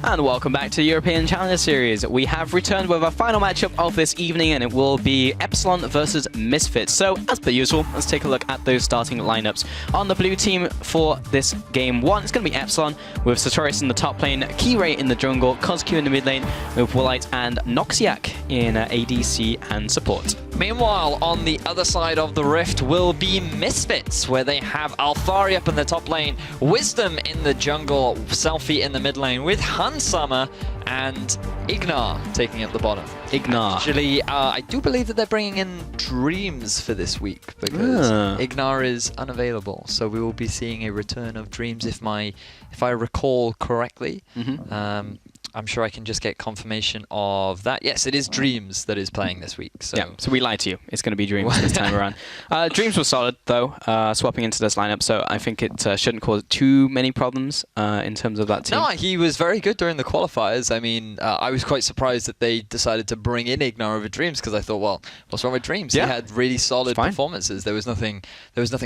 And welcome back to the European Challenger Series. We have returned with our final matchup of this evening, and it will be Epsilon versus Misfits. So, as per usual, let's take a look at those starting lineups. On the blue team for this game one, it's going to be Epsilon with Sartorius in the top lane, Keyray in the jungle, Kozq in the mid lane, with Woolite and Noxiac in ADC and support. Meanwhile, on the other side of the rift will be Misfits, where they have Alphari up in the top lane, Wisdom in the jungle, Selfie in the mid lane, with Hansama and Ignar taking up the bottom. Ignar. Actually, I do believe that they're bringing in Dreams for this week, because Ignar is unavailable. So we will be seeing a return of Dreams if I recall correctly. I'm sure I can just get confirmation of that. Yes, it is Dreams that is playing this week. So. Yeah, so we lied to you. It's going to be Dreams this time around. Dreams was solid, though, swapping into this lineup, so I think it shouldn't cause too many problems in terms of that team. No, he was very good during the qualifiers. I mean, I was quite surprised that they decided to bring in Ignar over Dreams, because I thought, well, what's wrong with Dreams? Yeah. He had really solid performances. There was nothing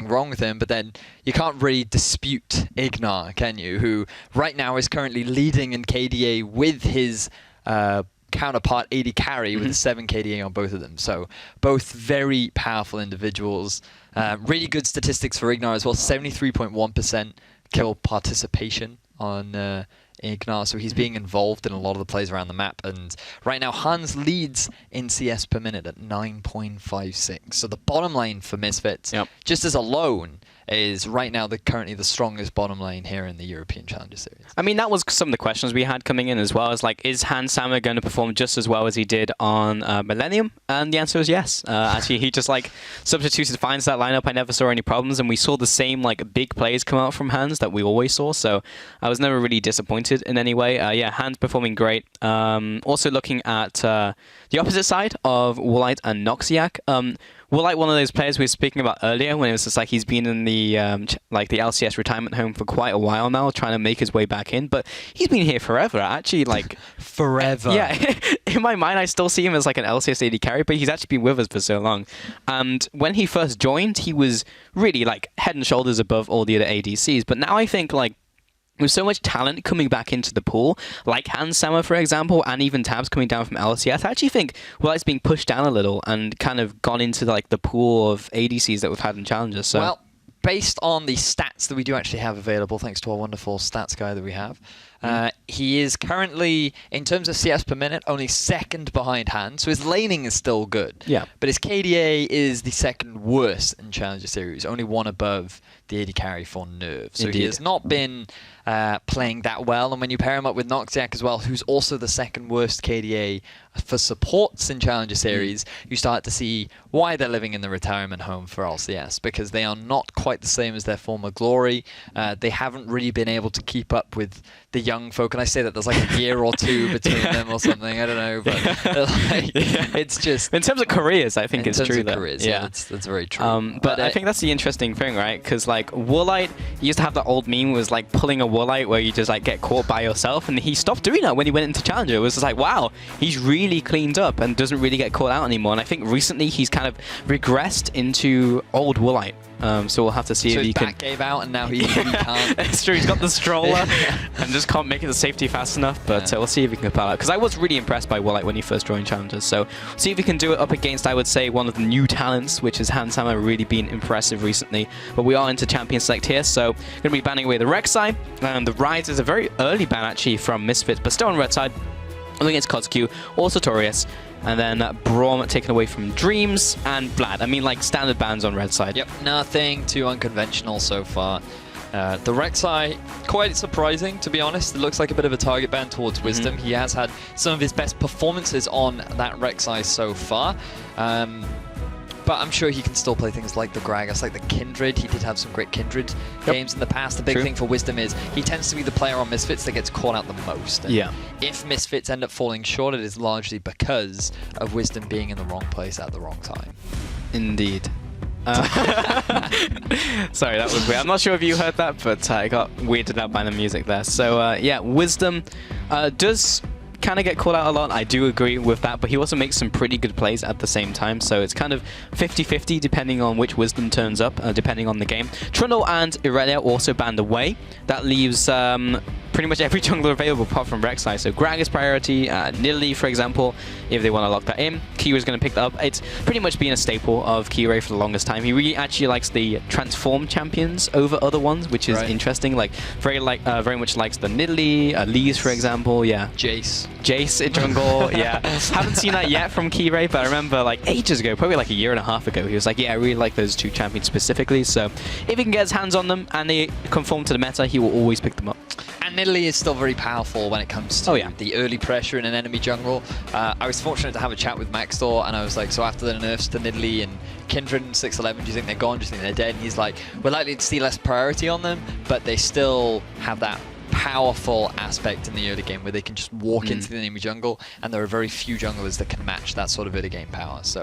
wrong with him, but then you can't really dispute Ignar, can you? Who right now is currently leading in KDA with his counterpart AD carry with 7 KDA on both of them. So both very powerful individuals. Really good statistics for Ignar as well. 73.1% kill participation on Ignar, so he's being involved in a lot of the plays around the map, and right now Hans leads in CS per minute at 9.56. So the bottom lane for Misfits, just as alone, is right now currently the strongest bottom lane here in the European Challenger Series. I mean, that was some of the questions we had coming in as well. Is like, is Hansama going to perform just as well as he did on Millennium? And the answer is yes. Actually, he just like substituted finds that lineup. I never saw any problems, and we saw the same like big plays come out from Hans that we always saw. So I was never really disappointed in any way. Yeah, Hans performing great. Also looking at the opposite side of Woolite and Noxiac. Woolite, one of those players we were speaking about earlier, when it was just like he's been in the like the LCS retirement home for quite a while now, trying to make his way back in. But he's been here forever, actually, like forever. Yeah, in my mind, I still see him as like an LCS AD carry, but he's actually been with us for so long. And when he first joined, he was really like head and shoulders above all the other ADCs. But now I think like, with so much talent coming back into the pool, like Hansama, for example, and even Tabs coming down from LCS, I actually think Woolite's being pushed down a little and kind of gone into like the pool of ADCs that we've had in Challengers. So. Well, based on the stats that we do actually have available, thanks to our wonderful stats guy that we have, he is currently, in terms of CS per minute, only second behind Hans, so his laning is still good. Yeah. But his KDA is the second worst in Challenger Series, only one above the AD carry for Nerve. So he has not been playing that well, and when you pair him up with Noxiac as well, who's also the second worst KDA for supports in Challenger Series, you start to see why they're living in the retirement home for LCS, because they are not quite the same as their former glory. They haven't really been able to keep up with the young folk, and I say that there's like a year or two between them or something, I don't know, but like, it's just... In terms of careers, I think it's true. In terms of careers, yeah, that's very true. But I think that's the interesting thing, right? Because like Woolite used to have that old meme was like pulling a Woolite where you just like get caught by yourself, and he stopped doing that when he went into Challenger. It was just like, wow, he's really cleaned up and doesn't really get caught out anymore. And I think recently he's kind of regressed into old Woolite. So we'll have to see if he can... back gave out and now he can't. It's true, he's got the stroller and just can't make it to safety fast enough, but we'll see if he can pull out. Because I was really impressed by Woolite when he first joined Challengers, so see if he can do it up against, I would say, one of the new talents, which is Hansama, really been impressive recently. But we are into Champion Select here, so going to be banning away the Rek'Sai, and the Rise is a very early ban actually from Misfits, but still on red side. Against Kozq, or Sartorius, and then Braum taken away from Dreams and Vlad. I mean, like standard bans on red side. Yep, nothing too unconventional so far. The Rek'Sai, quite surprising, to be honest. It looks like a bit of a target ban towards Wisdom. He has had some of his best performances on that Rek'Sai so far. But I'm sure he can still play things like the Gragas, like the Kindred. He did have some great Kindred games in the past. The big thing for Wisdom is he tends to be the player on Misfits that gets caught out the most. And if Misfits end up falling short, it is largely because of Wisdom being in the wrong place at the wrong time. Indeed. Sorry, that was weird. I'm not sure if you heard that, but I got weirded out by the music there. So yeah, Wisdom does kind of get called out a lot. I do agree with that, but he also makes some pretty good plays at the same time, so it's kind of 50-50 depending on which Wisdom turns up, depending on the game. Trundle and Irelia also banned away. That leaves pretty much every jungler available apart from Rek'Sai. So Gragas priority, Nidalee, for example, if they want to lock that in. Kira's going to pick that up. It's pretty much been a staple of Kira for the longest time. He really actually likes the transform champions over other ones, which is interesting. Like very much likes the Nidalee, Lee's, for example. Yeah. Jace in jungle. Yeah. Haven't seen that yet from Kira, but I remember like ages ago, probably like a year and a half ago, he was like, yeah, I really like those two champions specifically. So if he can get his hands on them and they conform to the meta, he will always pick them up. And Nidalee is still very powerful when it comes to the early pressure in an enemy jungle. I was fortunate to have a chat with Maxtor, and I was like, so after the nerfs to Nidalee and Kindred and 611, do you think they're gone? Do you think they're dead? And he's like, we're likely to see less priority on them, but they still have that powerful aspect in the early game where they can just walk into the enemy jungle, and there are very few junglers that can match that sort of early game power. So,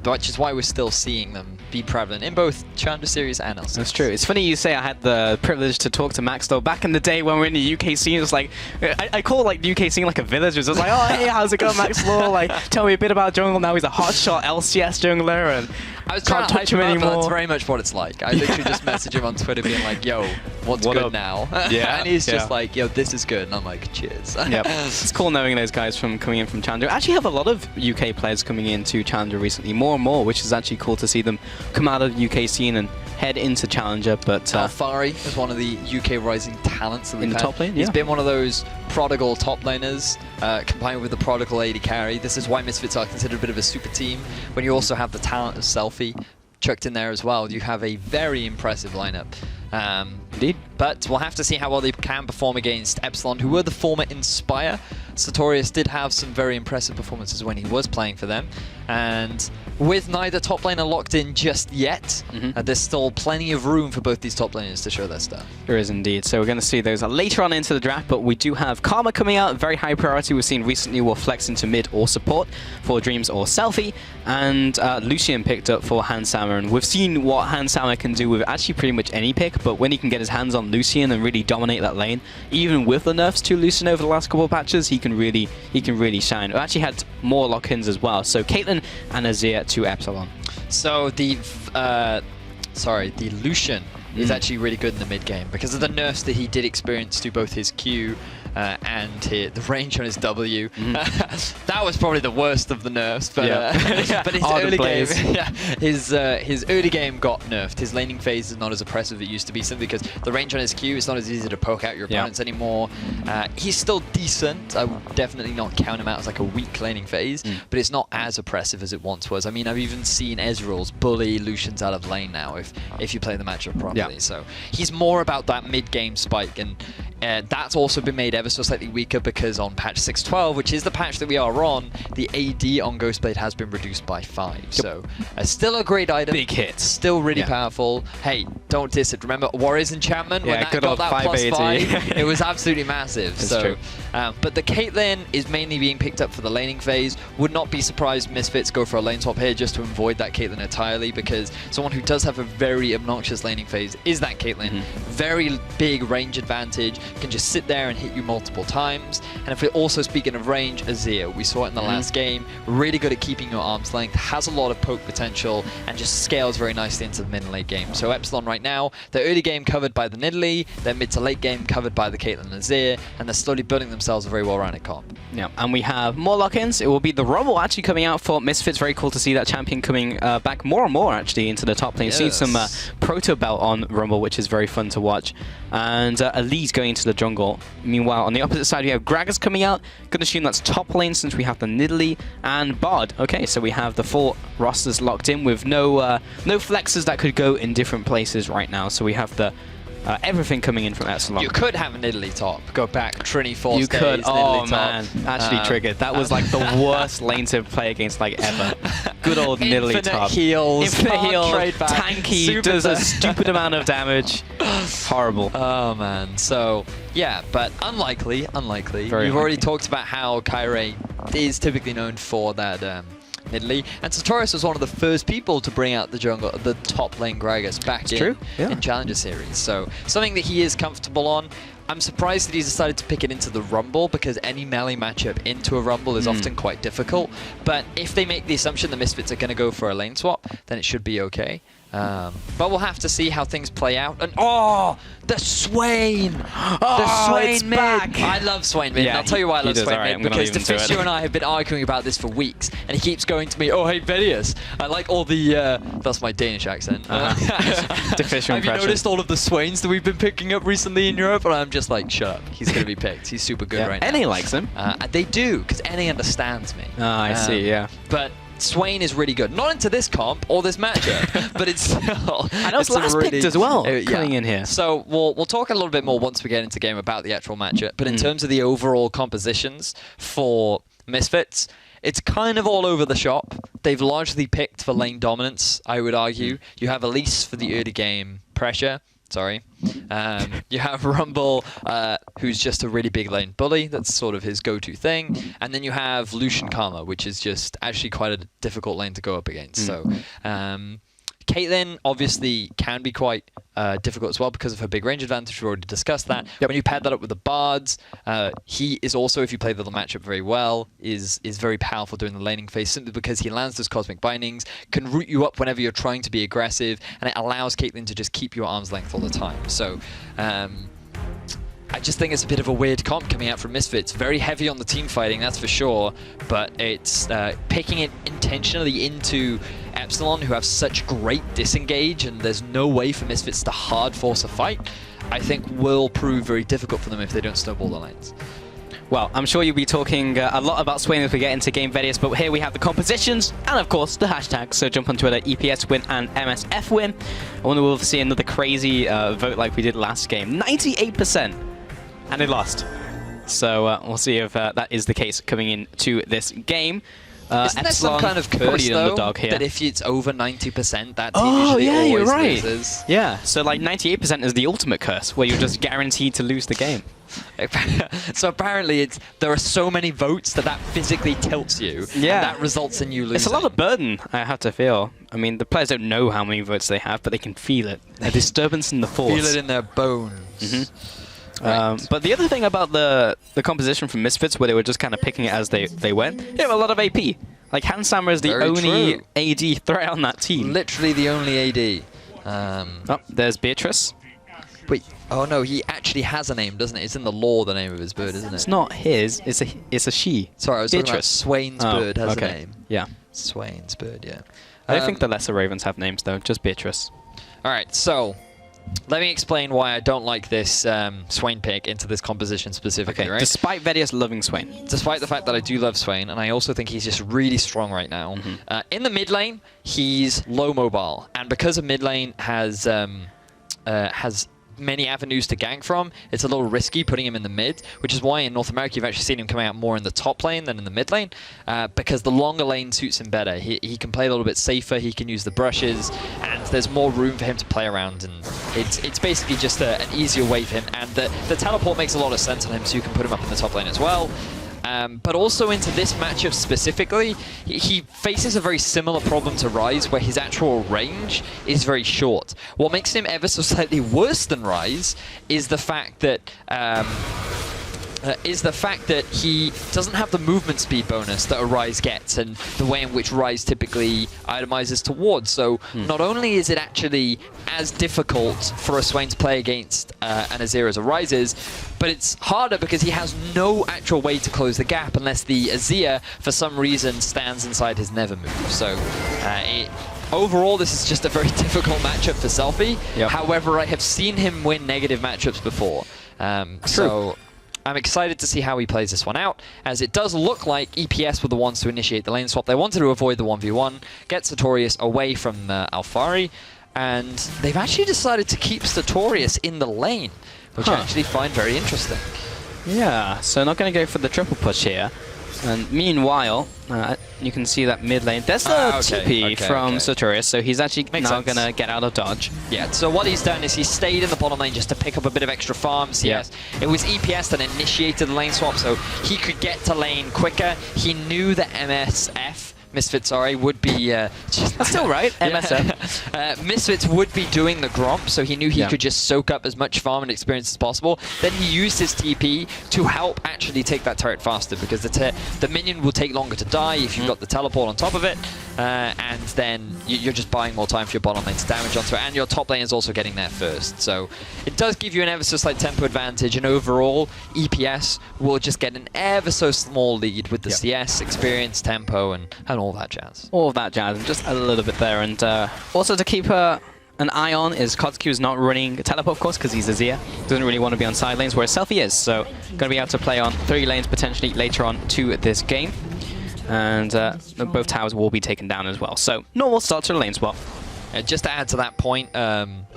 which is why we're still seeing them be prevalent in both Challenger Series and LCS. That's true. It's funny you say I had the privilege to talk to Max though. Back in the day when we were in the UK scene, it was like, I call like the UK scene like a village. It was like, oh hey, how's it going, Max Law? Like, tell me a bit about jungle. Now he's a hotshot LCS jungler, and I was trying to touch him anymore. That's very much what it's like. I literally just message him on Twitter being like, yo, what's good now? Yeah. And he's just like, yo, this is good. And I'm like, cheers. Yep. It's cool knowing those guys from coming in from Challenger. I actually have a lot of UK players coming into Challenger recently, more and more, which is actually cool to see them come out of the UK scene and head into Challenger. But Alfari is one of the UK rising talents that we've in the top lane. He's been one of those prodigal top laners, combined with the prodigal AD carry. This is why Misfits are considered a bit of a super team. When you also have the talent of Selfie chucked in there as well, you have a very impressive lineup. Indeed. But we'll have to see how well they can perform against Epsilon, who were the former Inspire. Sartorius did have some very impressive performances when he was playing for them. And with neither top laner locked in just yet, there's still plenty of room for both these top laners to show their stuff. There is indeed. So we're going to see those later on into the draft, but we do have Karma coming out, very high priority. We've seen recently will flex into mid or support for Dreams or Selfie, and Lucian picked up for Hansama, and we've seen what Hansama can do with actually pretty much any pick, but when he can get his hands on Lucian and really dominate that lane, even with the nerfs to Lucian over the last couple of patches, he can really shine. We actually had more lock-ins as well. So Caitlyn and Azir to Epsilon. So the Lucian is actually really good in the mid game because of the nerfs that he did experience to both his Q and the range on his W. That was probably the worst of the nerfs, but, but his early game, his early game got nerfed. His laning phase is not as oppressive as it used to be, simply because the range on his Q is not as easy to poke out your opponents anymore. He's still decent. I would definitely not count him out as like a weak laning phase, but it's not as oppressive as it once was. I mean, I've even seen Ezreal's bully Lucians out of lane now if you play the matchup properly. So he's more about that mid game spike, and that's also been made ever so slightly weaker because on patch 6.12, which is the patch that we are on, the AD on Ghostblade has been reduced by 5. So still a great item. Big hit. Still really powerful. Hey, don't diss it. Remember Warriors Enchantment? When that got that plus 5, it was absolutely massive. That's true. But the Caitlyn is mainly being picked up for the laning phase. Would not be surprised Misfits go for a lane swap here just to avoid that Caitlyn entirely, because someone who does have a very obnoxious laning phase is that Caitlyn. Very big range advantage, can just sit there and hit you multiple times. And if we're also speaking of range, Azir, we saw it in the last game, really good at keeping your arm's length, has a lot of poke potential, and just scales very nicely into the mid and late game. So Epsilon right now, their early game covered by the Nidalee, their mid to late game covered by the Caitlyn and Azir, and they're slowly building themselves a very well-rounded comp. Yeah, and we have more lock-ins. It will be the Rumble actually coming out for Misfits. Very cool to see that champion coming back more and more actually into the top lane. Yes. Seen some proto belt on Rumble, which is very fun to watch. And Elise going into the jungle. Meanwhile, on the opposite side, we have Gragas coming out. Gonna assume that's top lane since we have the Nidalee and Bard. Okay, so we have the full rosters locked in with no flexes that could go in different places right now. So we have the everything coming in from Epsilon. You could have a Nidalee top. Go back Trini Force You could. days, Oh Nidalee man, top. actually triggered. That was like the worst lane to play against like ever. Good old Nidalee top. Infinite heals, tanky, does a stupid amount of damage. Horrible. Oh man. So yeah, but unlikely. Very You've already talked about how Kyrie is typically known for that Nidalee, and Sartorius was one of the first people to bring out the top lane Gragas back in Challenger Series. So something that he is comfortable on. I'm surprised that he's decided to pick it into the Rumble, because any melee matchup into a Rumble is often quite difficult. But if they make the assumption the Misfits are going to go for a lane swap, then it should be okay. But we'll have to see how things play out. And oh, the Swain! The Swain mid! Back. I love Swain mid. Yeah, I'll tell you why I love Swain right, mid. Because Deficio and I have been arguing about this for weeks. And he keeps going to me, oh, hey, Vedius, I like all the... that's my Danish accent. Deficio Have you noticed all of the Swains that we've been picking up recently in Europe? And I'm just like, shut up. He's going to be picked. He's super good right now. NA likes him. They do, because NA understands me. Oh, I see, yeah. But Swain is really good. Not into this comp or this matchup, but it's still... And it's last really, picked as well, yeah. coming in here. So we'll talk a little bit more once we get into game about the actual matchup. But in terms of the overall compositions for Misfits, it's kind of all over the shop. They've largely picked for lane dominance, I would argue. You have Elise for the early game pressure. Sorry. You have Rumble, who's just a really big lane bully. That's sort of his go-to thing. And then you have Lucian Karma, which is just actually quite a difficult lane to go up against. So, Caitlyn obviously can be quite difficult as well because of her big range advantage. We've already discussed that. Yep. When you pair that up with the Bards, he is also, if you play the matchup very well, is very powerful during the laning phase simply because he lands those Cosmic Bindings, can root you up whenever you're trying to be aggressive, and it allows Caitlyn to just keep you at arm's length all the time. So, I just think it's a bit of a weird comp coming out from Misfits. Very heavy on the team fighting, that's for sure, but it's picking it intentionally into Epsilon, who have such great disengage, and there's no way for Misfits to hard force a fight, I think will prove very difficult for them if they don't snowball the lanes. Well, I'm sure you'll be talking a lot about Swain as we get into game Vedius, but here we have the compositions and, of course, the hashtags. So jump on Twitter, EPS win and MSF win. I wonder we'll see another crazy vote like we did last game. 98%. And they lost. So we'll see if that is the case coming into this game. Isn't there some kind of curse, though, that if it's over 90%, that team usually always loses? Yeah, so like 98% is the ultimate curse, where you're just guaranteed to lose the game. So apparently there are so many votes that physically tilts you, and that results in you losing. It's a lot of burden, I have to feel. I mean, the players don't know how many votes they have, but they can feel it. A disturbance in the force. Feel it in their bones. Right. But the other thing about the composition from Misfits, where they were just kind of picking it as they went, they have a lot of AP. Like, Hansammer is the only AD threat on that team. Literally the only AD. Oh, there's Beatrice. Wait, oh no, he actually has a name, doesn't it? It's in the lore, the name of his bird, isn't it? It's not his, it's a she. Sorry, I was talking about Swain's bird has a name. Yeah. Swain's bird, yeah. I don't think the lesser ravens have names, though, just Beatrice. Alright, so let me explain why I don't like this Swain pick into this composition specifically, right? Despite Vedius loving Swain. Despite the fact that I do love Swain, and I also think he's just really strong right now. In the mid lane, he's low mobile, and because a mid lane has many avenues to gank from, it's a little risky putting him in the mid, which is why in North America you've actually seen him coming out more in the top lane than in the mid lane, because the longer lane suits him better. He can play a little bit safer, he can use the brushes, and there's more room for him to play around, and it's basically just an easier way for him, and the teleport makes a lot of sense on him, so you can put him up in the top lane as well. But also into this matchup specifically, he faces a very similar problem to Ryze, where his actual range is very short. What makes him ever so slightly worse than Ryze is the fact that he doesn't have the movement speed bonus that a Ryze gets, and the way in which Ryze typically itemizes towards. So not only is it actually as difficult for a Swain to play against an Azir as a Ryze is, but it's harder because he has no actual way to close the gap unless the Azir, for some reason, stands inside his Never move. So overall, this is just a very difficult matchup for Selfie. Yep. However, I have seen him win negative matchups before. So I'm excited to see how he plays this one out, as it does look like EPS were the ones to initiate the lane swap. They wanted to avoid the 1v1, get Sartorius away from Alphari, and they've actually decided to keep Sartorius in the lane, which I actually find very interesting. Yeah, so not going to go for the triple push here. And meanwhile, you can see that mid lane. There's a TP from Sartorius, so he's actually now going to get out of dodge. Yeah, so what he's done is he stayed in the bottom lane just to pick up a bit of extra farms. Yes, it was EPS that initiated the lane swap, so he could get to lane quicker. He knew that MSF Misfits, sorry, would be... That's still right, MSF. Misfits would be doing the Gromp, so he knew he could just soak up as much farm and experience as possible. Then he used his TP to help actually take that turret faster, because the minion will take longer to die if you've got the teleport on top of it, and then you're just buying more time for your bottom lane to damage onto it, and your top lane is also getting there first. So it does give you an ever so slight tempo advantage, and overall, EPS will just get an ever so small lead with the CS, experience, tempo, and all that jazz. All of that jazz, just a little bit there. And also to keep an eye on is Kotsky's not running teleport, of course, because he's Azir. Doesn't really want to be on side lanes, whereas Selfie is. So going to be able to play on 3 lanes potentially later on to this game. And both towers will be taken down as well. So normal start to the lane swap. Just to add to that point,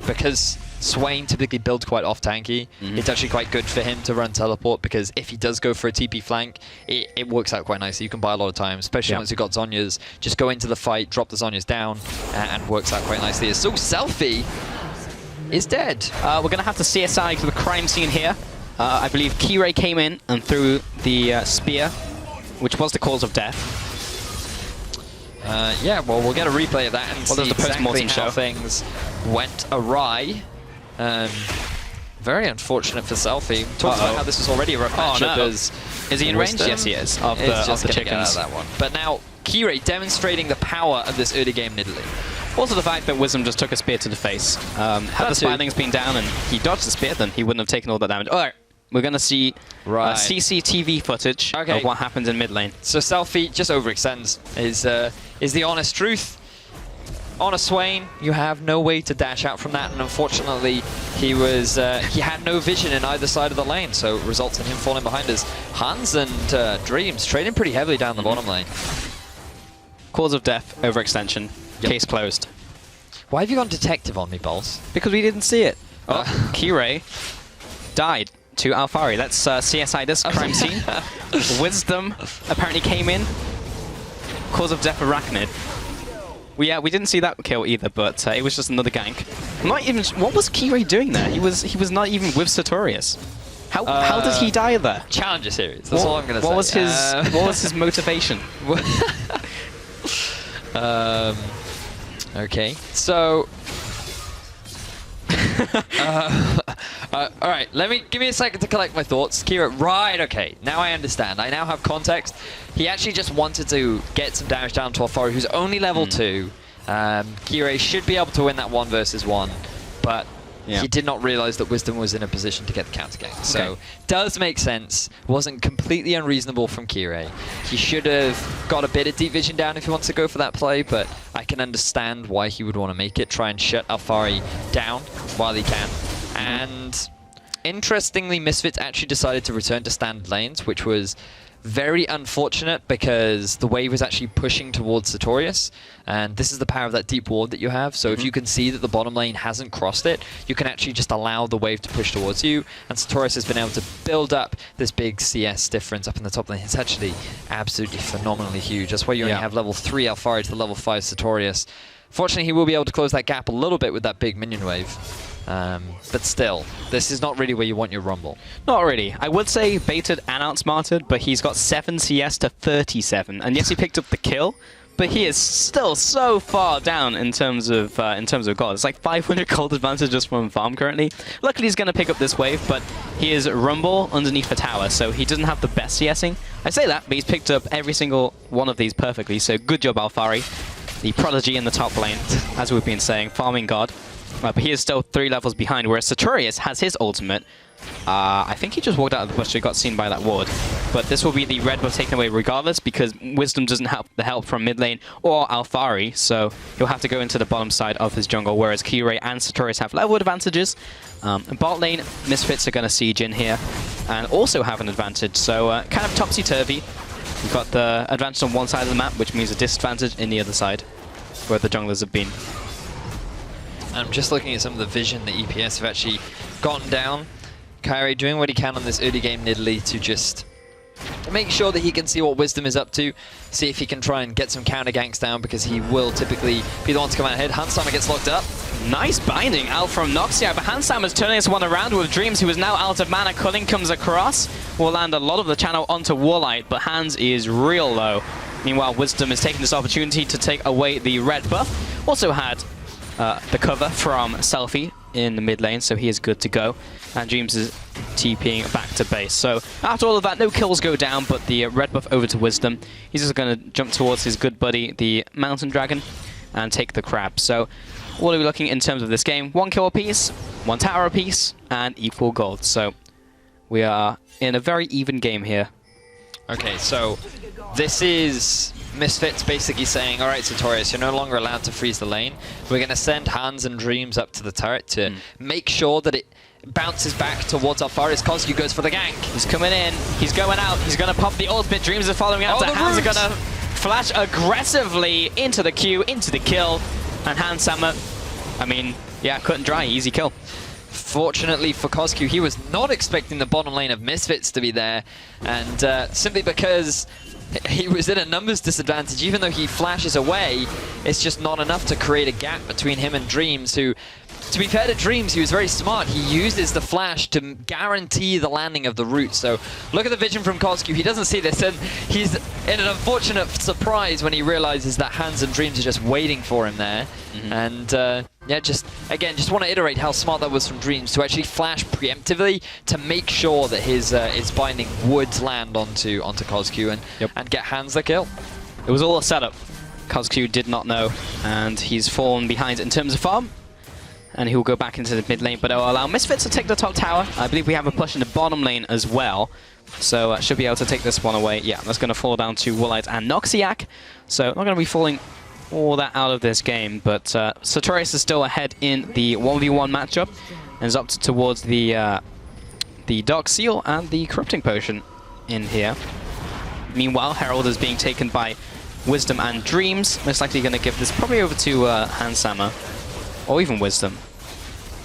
because Swain typically builds quite off-tanky, it's actually quite good for him to run teleport, because if he does go for a TP flank, it works out quite nicely. You can buy a lot of time, especially once you've got Zhonya's. Just go into the fight, drop the Zhonya's down, and works out quite nicely. So Selfie is dead. We're going to have to CSI to the crime scene here. I believe Kirei came in and threw the spear, which was the cause of death. Yeah, well, we'll get a replay of that and see the exactly how show. things went awry. Very unfortunate for Selfie. Talked about how this was already a rough matchup. Is he in range? Yes, he is. Of the chickens. That one. But now, Kirei demonstrating the power of this early game Nidalee. Also the fact that Wisdom just took a spear to the face. Had the Spinings been down and he dodged the spear, then he wouldn't have taken all that damage. Alright, we're going to see CCTV footage of what happens in mid lane. So Selfie just overextends is the honest truth. On a Swain, you have no way to dash out from that, and unfortunately, he had no vision in either side of the lane, so it results in him falling behind us. Hans and Dreams trading pretty heavily down the bottom lane. Cause of death, overextension, case closed. Why have you gone detective on me, Balls? Because we didn't see it. Oh, Kirei died to Alphari. Let's CSI this crime scene. Wisdom apparently came in. Cause of death, Arachnid. We didn't see that kill either, but it was just another gank. Not even. What was Kirei doing there? He was not even with Sartorius. How did he die there? Challenger series. That's all I'm gonna say. What was his motivation? Okay, so. Alright, give me a second to collect my thoughts. Kira, right, okay, now I understand. I now have context. He actually just wanted to get some damage down to Alphari, who's only level 2. Kira should be able to win that 1 versus 1, but he did not realize that Wisdom was in a position to get the counter gank. So, does make sense. Wasn't completely unreasonable from Kirei. He should have got a bit of deep vision down if he wants to go for that play, but I can understand why he would want to make it. Try and shut Alphari down while he can. And interestingly, Misfits actually decided to return to standard lanes, which was very unfortunate because the wave was actually pushing towards Sartorius, and this is the power of that deep ward that you have. So if you can see that the bottom lane hasn't crossed it, you can actually just allow the wave to push towards you, and Sartorius has been able to build up this big CS difference up in the top lane. It's actually absolutely phenomenally huge. That's why you only have level 3 Alphari to the level 5 Sartorius. Fortunately, he will be able to close that gap a little bit with that big minion wave. But still, this is not really where you want your Rumble. Not really. I would say baited and outsmarted, but he's got 7 CS to 37. And yes, he picked up the kill, but he is still so far down in terms of gold. It's like 500 gold advantage just from farm currently. Luckily, he's going to pick up this wave, but he is Rumble underneath the tower, so he doesn't have the best CSing. I say that, but he's picked up every single one of these perfectly, so good job, Alphari. The prodigy in the top lane, as we've been saying, farming god. But he is still 3 levels behind, whereas Sartorius has his ultimate. I think he just walked out of the bush and got seen by that ward. But this will be the red buff taken away regardless, because Wisdom doesn't have the help from mid lane or Alphari, so he'll have to go into the bottom side of his jungle, whereas Kirei and Sartorius have level advantages. Bot lane, Misfits are going to siege in here and also have an advantage, so kind of topsy-turvy. We've got the advantage on one side of the map, which means a disadvantage in the other side, where the junglers have been. I'm just looking at some of the vision that EPS have actually gotten down. Kyrie doing what he can on this early game Nidalee to just make sure that he can see what Wisdom is up to, see if he can try and get some counter ganks down, because he will typically be the one to come out ahead. Hansama gets locked up. Nice binding out from Noxia, but Hansama is turning this one around with Dreams, who is now out of mana. Culling comes across, will land a lot of the channel onto Warlight, but Hans is real low. Meanwhile, Wisdom is taking this opportunity to take away the red buff. Also had the cover from Selfie in the mid lane, so he is good to go. And Dreams is TPing back to base. So after all of that, no kills go down, but the red buff over to Wisdom. He's just going to jump towards his good buddy, the Mountain Dragon, and take the crab. So what are we looking in terms of this game? 1 kill apiece, 1 tower apiece, and equal gold. So we are in a very even game here. Okay, so this is Misfits basically saying, all right, Sartorius, you're no longer allowed to freeze the lane. We're going to send Hans and Dreams up to the turret to make sure that it bounces back towards our forest. Kozku goes for the gank. He's coming in. He's going out. He's going to pop the ultimate. Dreams are following out. Oh, Hans are going to flash aggressively into the Q, into the kill. And Hans Sammer, I mean, yeah, cut and dry. Easy kill. Fortunately for Kozku, he was not expecting the bottom lane of Misfits to be there. And simply because he was in a numbers disadvantage, even though he flashes away, it's just not enough to create a gap between him and Dreams, who, to be fair to Dreams, he was very smart. He uses the flash to guarantee the landing of the root. So look at the vision from Kozku. He doesn't see this, and he's in an unfortunate surprise when he realizes that Hans and Dreams are just waiting for him there. And yeah, just want to iterate how smart that was from Dreams to actually flash preemptively to make sure that his binding would land onto Kozku and get Hans the kill. It was all a setup. Kozku did not know, and he's fallen behind in terms of farm. And he will go back into the mid lane, but it will allow Misfits to take the top tower. I believe we have a push in the bottom lane as well. So should be able to take this one away. Yeah, that's going to fall down to Woolite and Noxiac. So not going to be falling all that out of this game, but Sartorius is still ahead in the 1v1 matchup and is up towards the Dark Seal and the Corrupting Potion in here. Meanwhile, Herald is being taken by Wisdom and Dreams. Most likely going to give this probably over to Hans Sammer, or even Wisdom.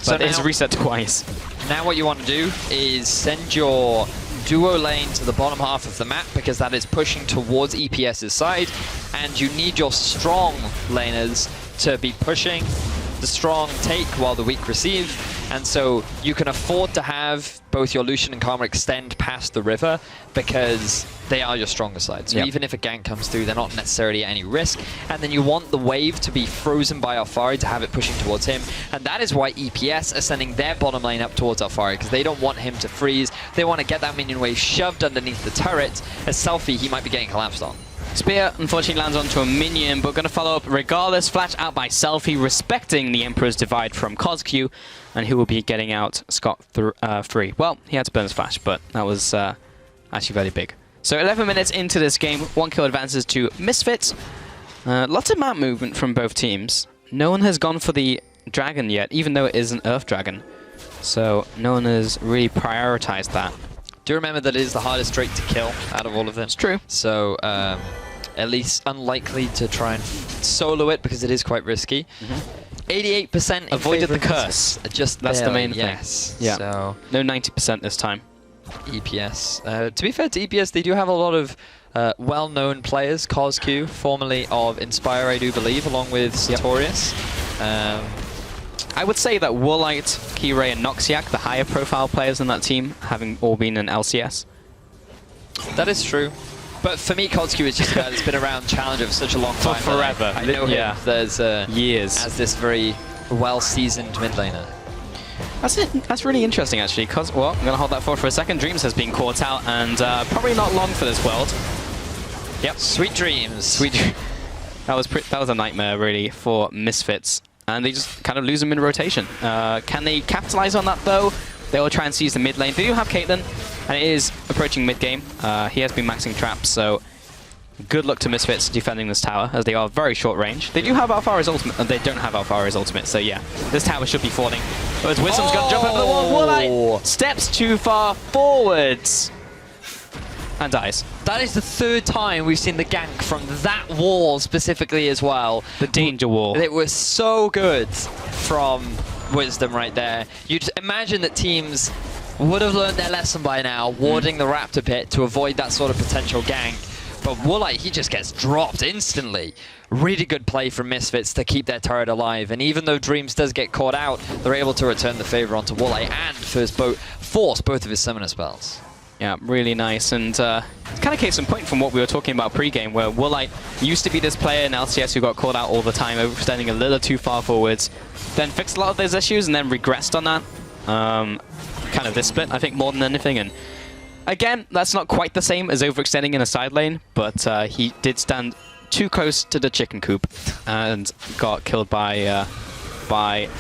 So but it's reset twice. Now what you want to do is send your duo lane to the bottom half of the map, because that is pushing towards EPS's side, and you need your strong laners to be pushing the strong take while the weak receive, and so you can afford to have both your Lucian and Karma extend past the river because they are your stronger side. So even if a gank comes through, they're not necessarily at any risk. And then you want the wave to be frozen by Alfari to have it pushing towards him. And that is why EPS are sending their bottom lane up towards Alfari, because they don't want him to freeze. They want to get that minion wave shoved underneath the turret. As Selfie, he might be getting collapsed on. Spear unfortunately lands onto a minion, but going to follow up regardless. Flash out by Selfie, respecting the Emperor's Divide from Kozku, and he will be getting out scot-free. Well, he had to burn his flash, but that was actually very big. So 11 minutes into this game, 1 kill advances to Misfits. Lots of map movement from both teams. No one has gone for the dragon yet, even though it is an Earth Dragon. So no one has really prioritized that. Do remember that it is the hardest trait to kill out of all of them. It's true. So at least unlikely to try and solo it, because it is quite risky. 88% avoided the curse. Just that's barely, the main yes. thing. Yeah. So no 90% this time. EPS. To be fair to EPS, they do have a lot of well-known players. Kozku, formerly of Inspire, I do believe, along with Sartorius. I would say that Woolite, Kirei, and Noxiac, the higher profile players in that team, having all been in LCS. That is true. But for me, Kozku is just a guy that's been around Challenger for such a long time. For forever. I know him years as this very well-seasoned mid laner. That's it. That's really interesting, actually. Cause, well, I'm going to hold that for a second. Dreams has been caught out, and probably not long for this world. Yep. Sweet dreams. Sweet. That was a nightmare, really, for Misfits. And they just kind of lose them in rotation. Can they capitalize on that, though? They will try and seize the mid lane. They do have Caitlyn, and it is approaching mid-game. He has been maxing traps, so good luck to Misfits defending this tower, as they are very short range. They do have Alfari's ultimate, and they don't have Alfari's ultimate, so yeah, this tower should be falling. But as Wisdom's going to jump over the wall, Woolite steps too far forwards and dies. That is the 3rd time we've seen the gank from that wall specifically as well. The danger wall. It was so good from Wisdom right there. You'd imagine that teams would have learned their lesson by now, warding the Raptor Pit to avoid that sort of potential gank. But Woolite, he just gets dropped instantly. Really good play from Misfits to keep their turret alive. And even though Dreams does get caught out, they're able to return the favor onto Woolite and force both of his summoner spells. Yeah, really nice. And it's kind of case in point from what we were talking about pre-game, where Woolite used to be this player in LCS who got called out all the time, overextending a little too far forwards, then fixed a lot of those issues and then regressed on that. Kind of this split, I think, more than anything. And again, that's not quite the same as overextending in a side lane, but he did stand too close to the chicken coop and got killed by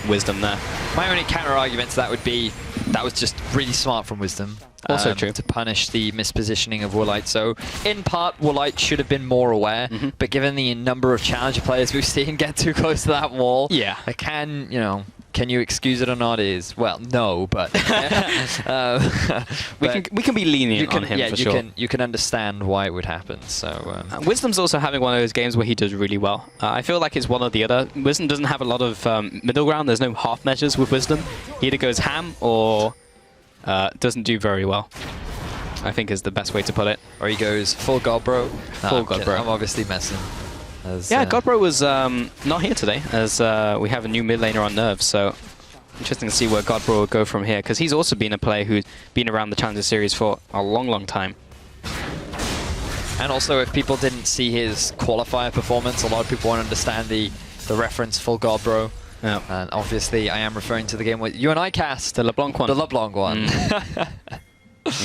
Wisdom there. My only counter argument to that would be that was just really smart from Wisdom. Also true. To punish the mispositioning of Woolite. So, in part, Woolite should have been more aware, but given the number of challenger players we've seen get too close to that wall, yeah, I can, you know, can you excuse it or not is, well, no, but... we can be lenient on him, for sure. You can understand why it would happen, so... Wisdom's also having one of those games where he does really well. I feel like it's one or the other. Wisdom doesn't have a lot of middle ground. There's no half measures with Wisdom. He either goes ham or doesn't do very well, I think is the best way to put it. Or he goes full God Bro. Full God Bro. I'm obviously messing. Yeah, Godbro was not here today, as we have a new mid laner on Nerve, so interesting to see where Godbro will go from here, because he's also been a player who's been around the Challenger Series for a long, long time. And also, if people didn't see his qualifier performance, a lot of people won't understand the reference full Godbro. Yeah. And obviously, I am referring to the game with you and I cast. The LeBlanc one. The LeBlanc one.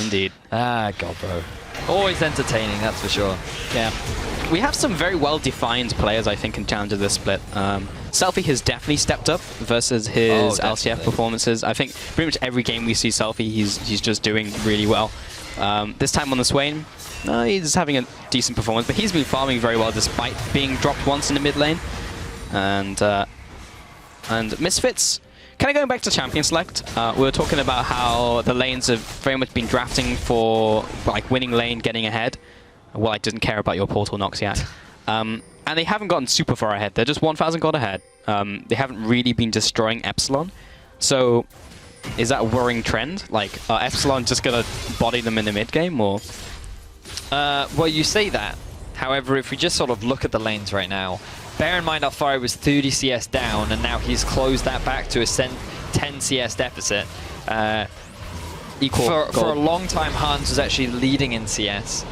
Indeed. Ah, Godbro. Always entertaining, that's for sure. Yeah. We have some very well-defined players, I think, in Challenger this split. Selfie has definitely stepped up versus his LCF performances. I think pretty much every game we see Selfie, he's just doing really well. This time on the Swain, he's having a decent performance, but he's been farming very well despite being dropped once in the mid lane. And Misfits, kind of going back to Champion Select, we were talking about how the lanes have very much been drafting for like winning lane, getting ahead. Well, I didn't care about your Portal Noxiac. And they haven't gotten super far ahead. They're just 1,000 gold ahead. They haven't really been destroying Epsilon. So, is that a worrying trend? Like, are Epsilon just going to body them in the mid game, or? Well, you say that. However, if we just sort of look at the lanes right now, bear in mind how far he was 30 CS down, and now he's closed that back to a 10 CS deficit. Equal for a long time, Hans was actually leading in CS.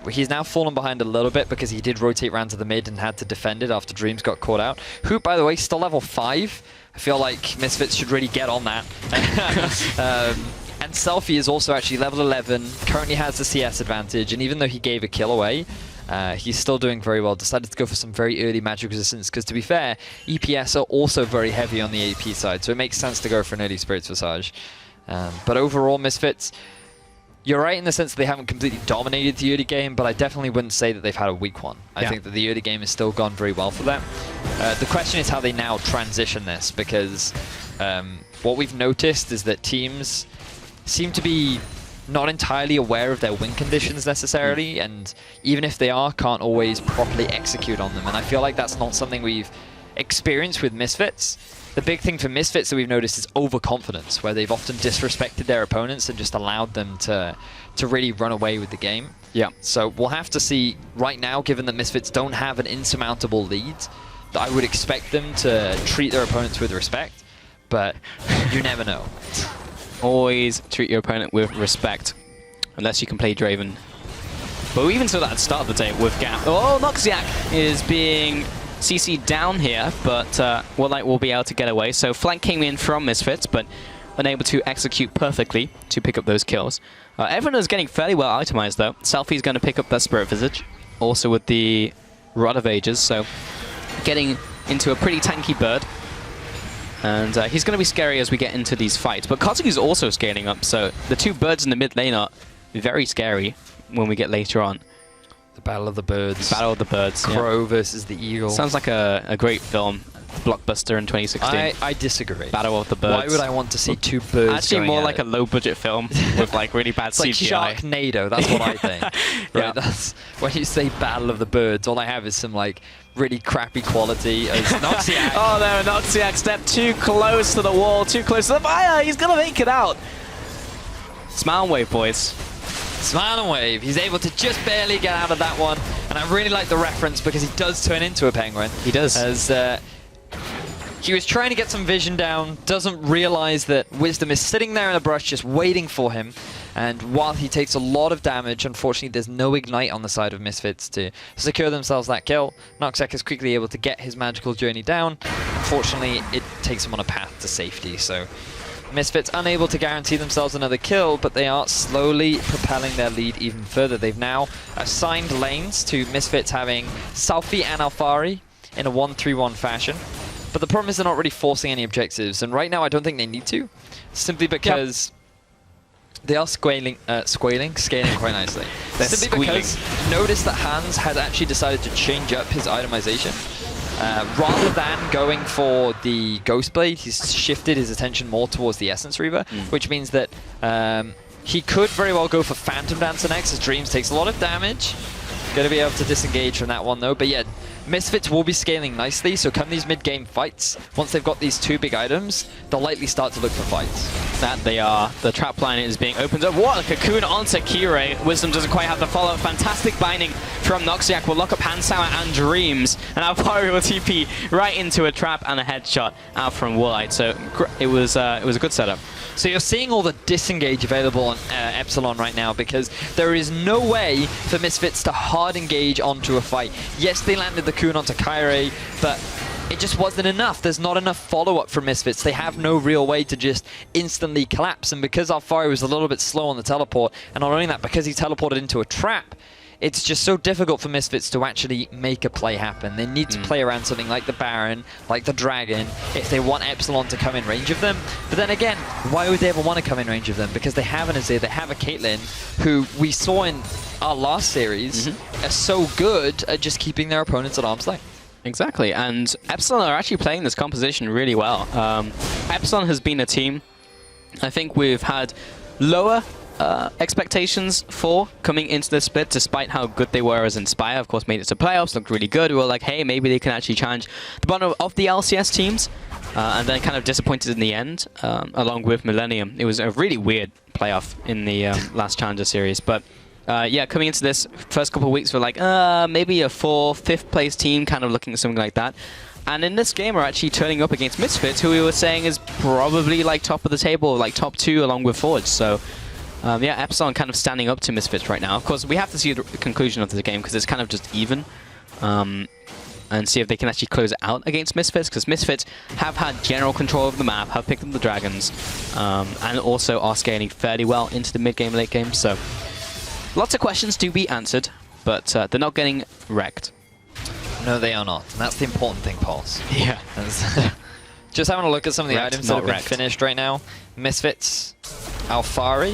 He's now fallen behind a little bit because he did rotate round to the mid and had to defend it after Dreams got caught out. Who, by the way, still level 5. I feel like Misfits should really get on that. And Selfie is also actually level 11, currently has the CS advantage, and even though he gave a kill away, he's still doing very well. Decided to go for some very early magic resistance because, to be fair, EPS are also very heavy on the AP side, so it makes sense to go for an early Spirits Visage. But overall, Misfits, you're right in the sense that they haven't completely dominated the early game, but I definitely wouldn't say that they've had a weak one. I think that the early game has still gone very well for them. The question is how they now transition this, because what we've noticed is that teams seem to be not entirely aware of their win conditions necessarily, and even if they are, can't always properly execute on them. And I feel like that's not something we've experienced with Misfits. The big thing for Misfits that we've noticed is overconfidence, where they've often disrespected their opponents and just allowed them to really run away with the game. Yeah. So we'll have to see right now, given that Misfits don't have an insurmountable lead, that I would expect them to treat their opponents with respect, but you never know. Always treat your opponent with respect, unless you can play Draven. But we even saw that at the start of the day with Gap. Oh, Noxiac is being CC'd down here, but Woolite will be able to get away. So flank came in from Misfits, but unable to execute perfectly to pick up those kills. Everyone is getting fairly well itemized though. Selfie's going to pick up that Spirit Visage, also with the Rod of Ages, so getting into a pretty tanky bird. And he's going to be scary as we get into these fights. But Kozuki's also scaling up, so the two birds in the mid lane are very scary when we get later on. The Battle of the Birds. Battle of the Birds. Crow versus the Eagle. Sounds like a great film. Blockbuster in 2016. I disagray. Battle of the Birds. Why would I want to see two birds Actually, more like a low-budget film with like really bad CGI. It's like Sharknado, that's what I think. Yeah. Right, that's, when you say Battle of the Birds, all I have is some like really crappy quality as Noxiac. Oh no, Noxiac stepped too close to the wall, too close to the fire. He's gonna make it out. Smile and wave, boys. Smile and wave. He's able to just barely get out of that one. And I really like the reference because he does turn into a penguin. He does. As He was trying to get some vision down, doesn't realize that Wisdom is sitting there in the brush just waiting for him. And while he takes a lot of damage, unfortunately there's no Ignite on the side of Misfits to secure themselves that kill. Noxiac is quickly able to get his magical journey down. Unfortunately, it takes him on a path to safety, so Misfits unable to guarantee themselves another kill, but they are slowly propelling their lead even further. They've now assigned lanes to Misfits having Selfie and Alfari in a 1-3-1 fashion. But the problem is they're not really forcing any objectives, and right now I don't think they need to, simply because they are scaling quite nicely. Simply because notice that Hans has actually decided to change up his itemization. Rather than going for the Ghost Blade, he's shifted his attention more towards the Essence Reaver, which means that he could very well go for Phantom Dancer next, as Dreams takes a lot of damage. Going to be able to disengage from that one though, but yeah, Misfits will be scaling nicely, so come these mid-game fights, once they've got these two big items, they'll likely start to look for fights. That they are. The trap line is being opened up. What? A cocoon onto Kirei. Wisdom doesn't quite have the follow-up. Fantastic binding from Noxiac will lock up Hansour and Dreams, and Alfari will TP right into a trap and a headshot out from Woolite. So it was a good setup. So you're seeing all the disengage available on Epsilon right now, because there is no way for Misfits to hard engage onto a fight. Yes, they landed the Coon onto Kairi, but it just wasn't enough. There's not enough follow-up from Misfits. They have no real way to just instantly collapse, and because Alfari was a little bit slow on the teleport, and not only that, because he teleported into a trap, it's just so difficult for Misfits to actually make a play happen. They need to play around something like the Baron, like the Dragon, if they want Epsilon to come in range of them. But then again, why would they ever want to come in range of them? Because they have an Azir, they have a Caitlyn, who we saw in our last series are so good at just keeping their opponents at arm's length. Exactly, and Epsilon are actually playing this composition really well. Epsilon has been a team I think we've had lower expectations for coming into the split, despite how good they were as Inspire. Of course, made it to playoffs, looked really good. We were like, hey, maybe they can actually challenge the bottom of the LCS teams, and then kind of disappointed in the end, along with Millennium. It was a really weird playoff in the last Challenger series, but yeah, coming into this first couple of weeks, we're like, maybe a 4th, 5th place team, kind of looking at something like that. And in this game, we're actually turning up against Misfits, who we were saying is probably like top of the table, like top 2 along with Forge. So yeah, Epsilon kind of standing up to Misfits right now. Of course, we have to see the conclusion of the game because it's kind of just even. And see if they can actually close it out against Misfits, because Misfits have had general control of the map, have picked up the dragons, and also are scaling fairly well into the mid-game, late game. So lots of questions to be answered, but they're not getting wrecked. No, they are not. And that's the important thing, Pulse. Yeah. Just having a look at some of the items that have been finished right now. Misfits, Alfari.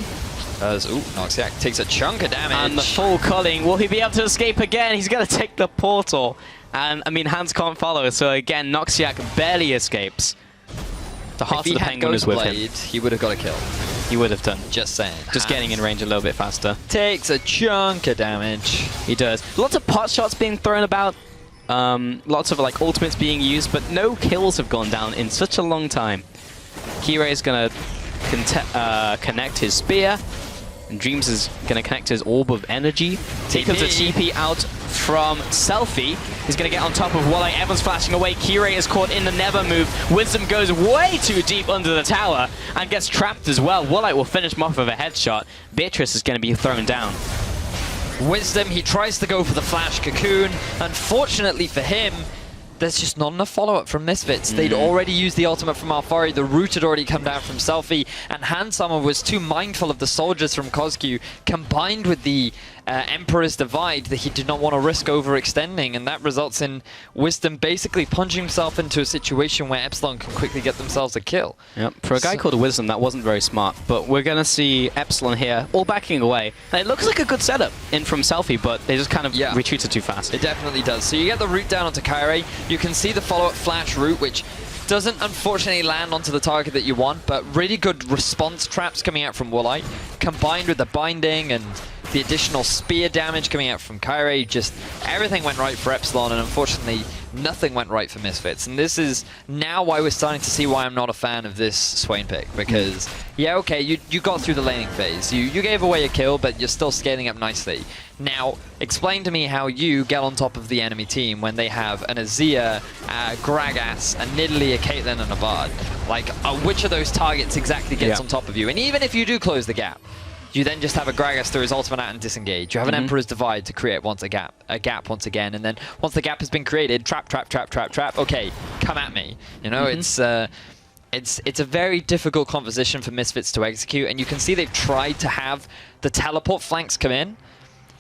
Ooh, Noxiac takes a chunk of damage. And the full culling. Will he be able to escape again? He's going to take the portal. And, I mean, Hans can't follow. So, again, Noxiac barely escapes. The heart of the Penguin is with him. He would have got a kill. He would have done. Just saying. Just getting in range a little bit faster. Takes a chunk of damage. He does. Lots of pot shots being thrown about. Lots of like ultimates being used, but no kills have gone down in such a long time. Kirei is going to connect his spear, and Dreams is going to connect his orb of energy. Here comes a TP out from Selfie. He's going to get on top of Walleye. Everyone's flashing away. Kirei is caught in the Never move. Wisdom goes way too deep under the tower and gets trapped as well. Walleye will finish him off with a headshot. Beatrice is going to be thrown down. Wisdom, he tries to go for the flash cocoon. Unfortunately for him, there's just not enough follow-up from Misfits. They'd already used the ultimate from Alfari, the root had already come down from Selfie, and Handsummer was too mindful of the soldiers from Cosq, combined with the Emperor's Divide, that he did not want to risk overextending, and that results in Wisdom basically punching himself into a situation where Epsilon can quickly get themselves a kill. Yep. For a guy called Wisdom, that wasn't very smart, but we're going to see Epsilon here, all backing away. And it looks like a good setup in from Selfie, but they just kind of retreated too fast. It definitely does. So you get the root down onto Kairi. You can see the follow-up flash root, which doesn't unfortunately land onto the target that you want, but really good response traps coming out from Woolite, combined with the binding and the additional spear damage coming out from Kyrie, just everything went right for Epsilon, and unfortunately nothing went right for Misfits. And this is now why we're starting to see why I'm not a fan of this Swain pick, because yeah, okay, you got through the laning phase, you gave away a kill, but you're still scaling up nicely. Now explain to me how you get on top of the enemy team when they have an Azir, a Gragas, a Nidalee, a Caitlyn, and a Bard. Like, which of those targets exactly gets on top of you? And even if you do close the gap, you then just have a Gragas through his ultimate out and disengage. You have an Emperor's Divide to create a gap once again, and then once the gap has been created, trap. Okay, come at me. You know, it's a very difficult composition for Misfits to execute, and you can see they've tried to have the teleport flanks come in,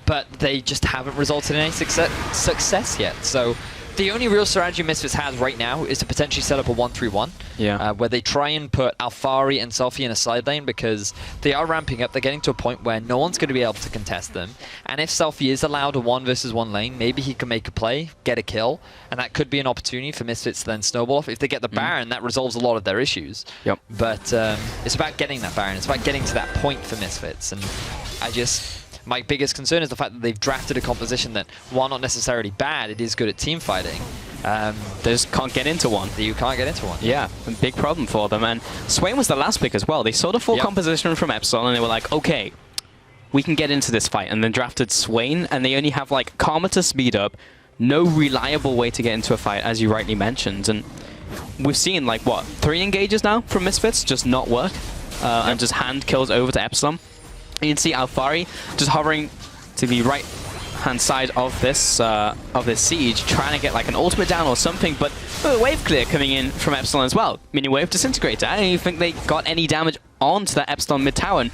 but they just haven't resulted in any success yet. So the only real strategy Misfits has right now is to potentially set up a 1-3-1, where they try and put Alphari and Selfie in a side lane, because they are ramping up. They're getting to a point where no one's going to be able to contest them. And if Selfie is allowed a 1-versus-1 lane, maybe he can make a play, get a kill, and that could be an opportunity for Misfits to then snowball off. If they get the Baron, that resolves a lot of their issues. But it's about getting that Baron. It's about getting to that point for Misfits. And my biggest concern is the fact that they've drafted a composition that, while not necessarily bad, it is good at team fighting. They just can't get into one. You can't get into one. Yeah, a big problem for them. And Swain was the last pick as well. They saw the full composition from Epsilon, and they were like, okay, we can get into this fight. And then drafted Swain, and they only have like Karma to speed up, no reliable way to get into a fight, as you rightly mentioned. And we've seen like, what, 3 engages now from Misfits just not work, and just hand kills over to Epsilon. You can see Alphari just hovering to the right-hand side of this siege, trying to get like an ultimate down or something, but wave clear coming in from Epsilon as well. Mini wave disintegrator. I don't even think they got any damage onto that Epsilon mid-tower. And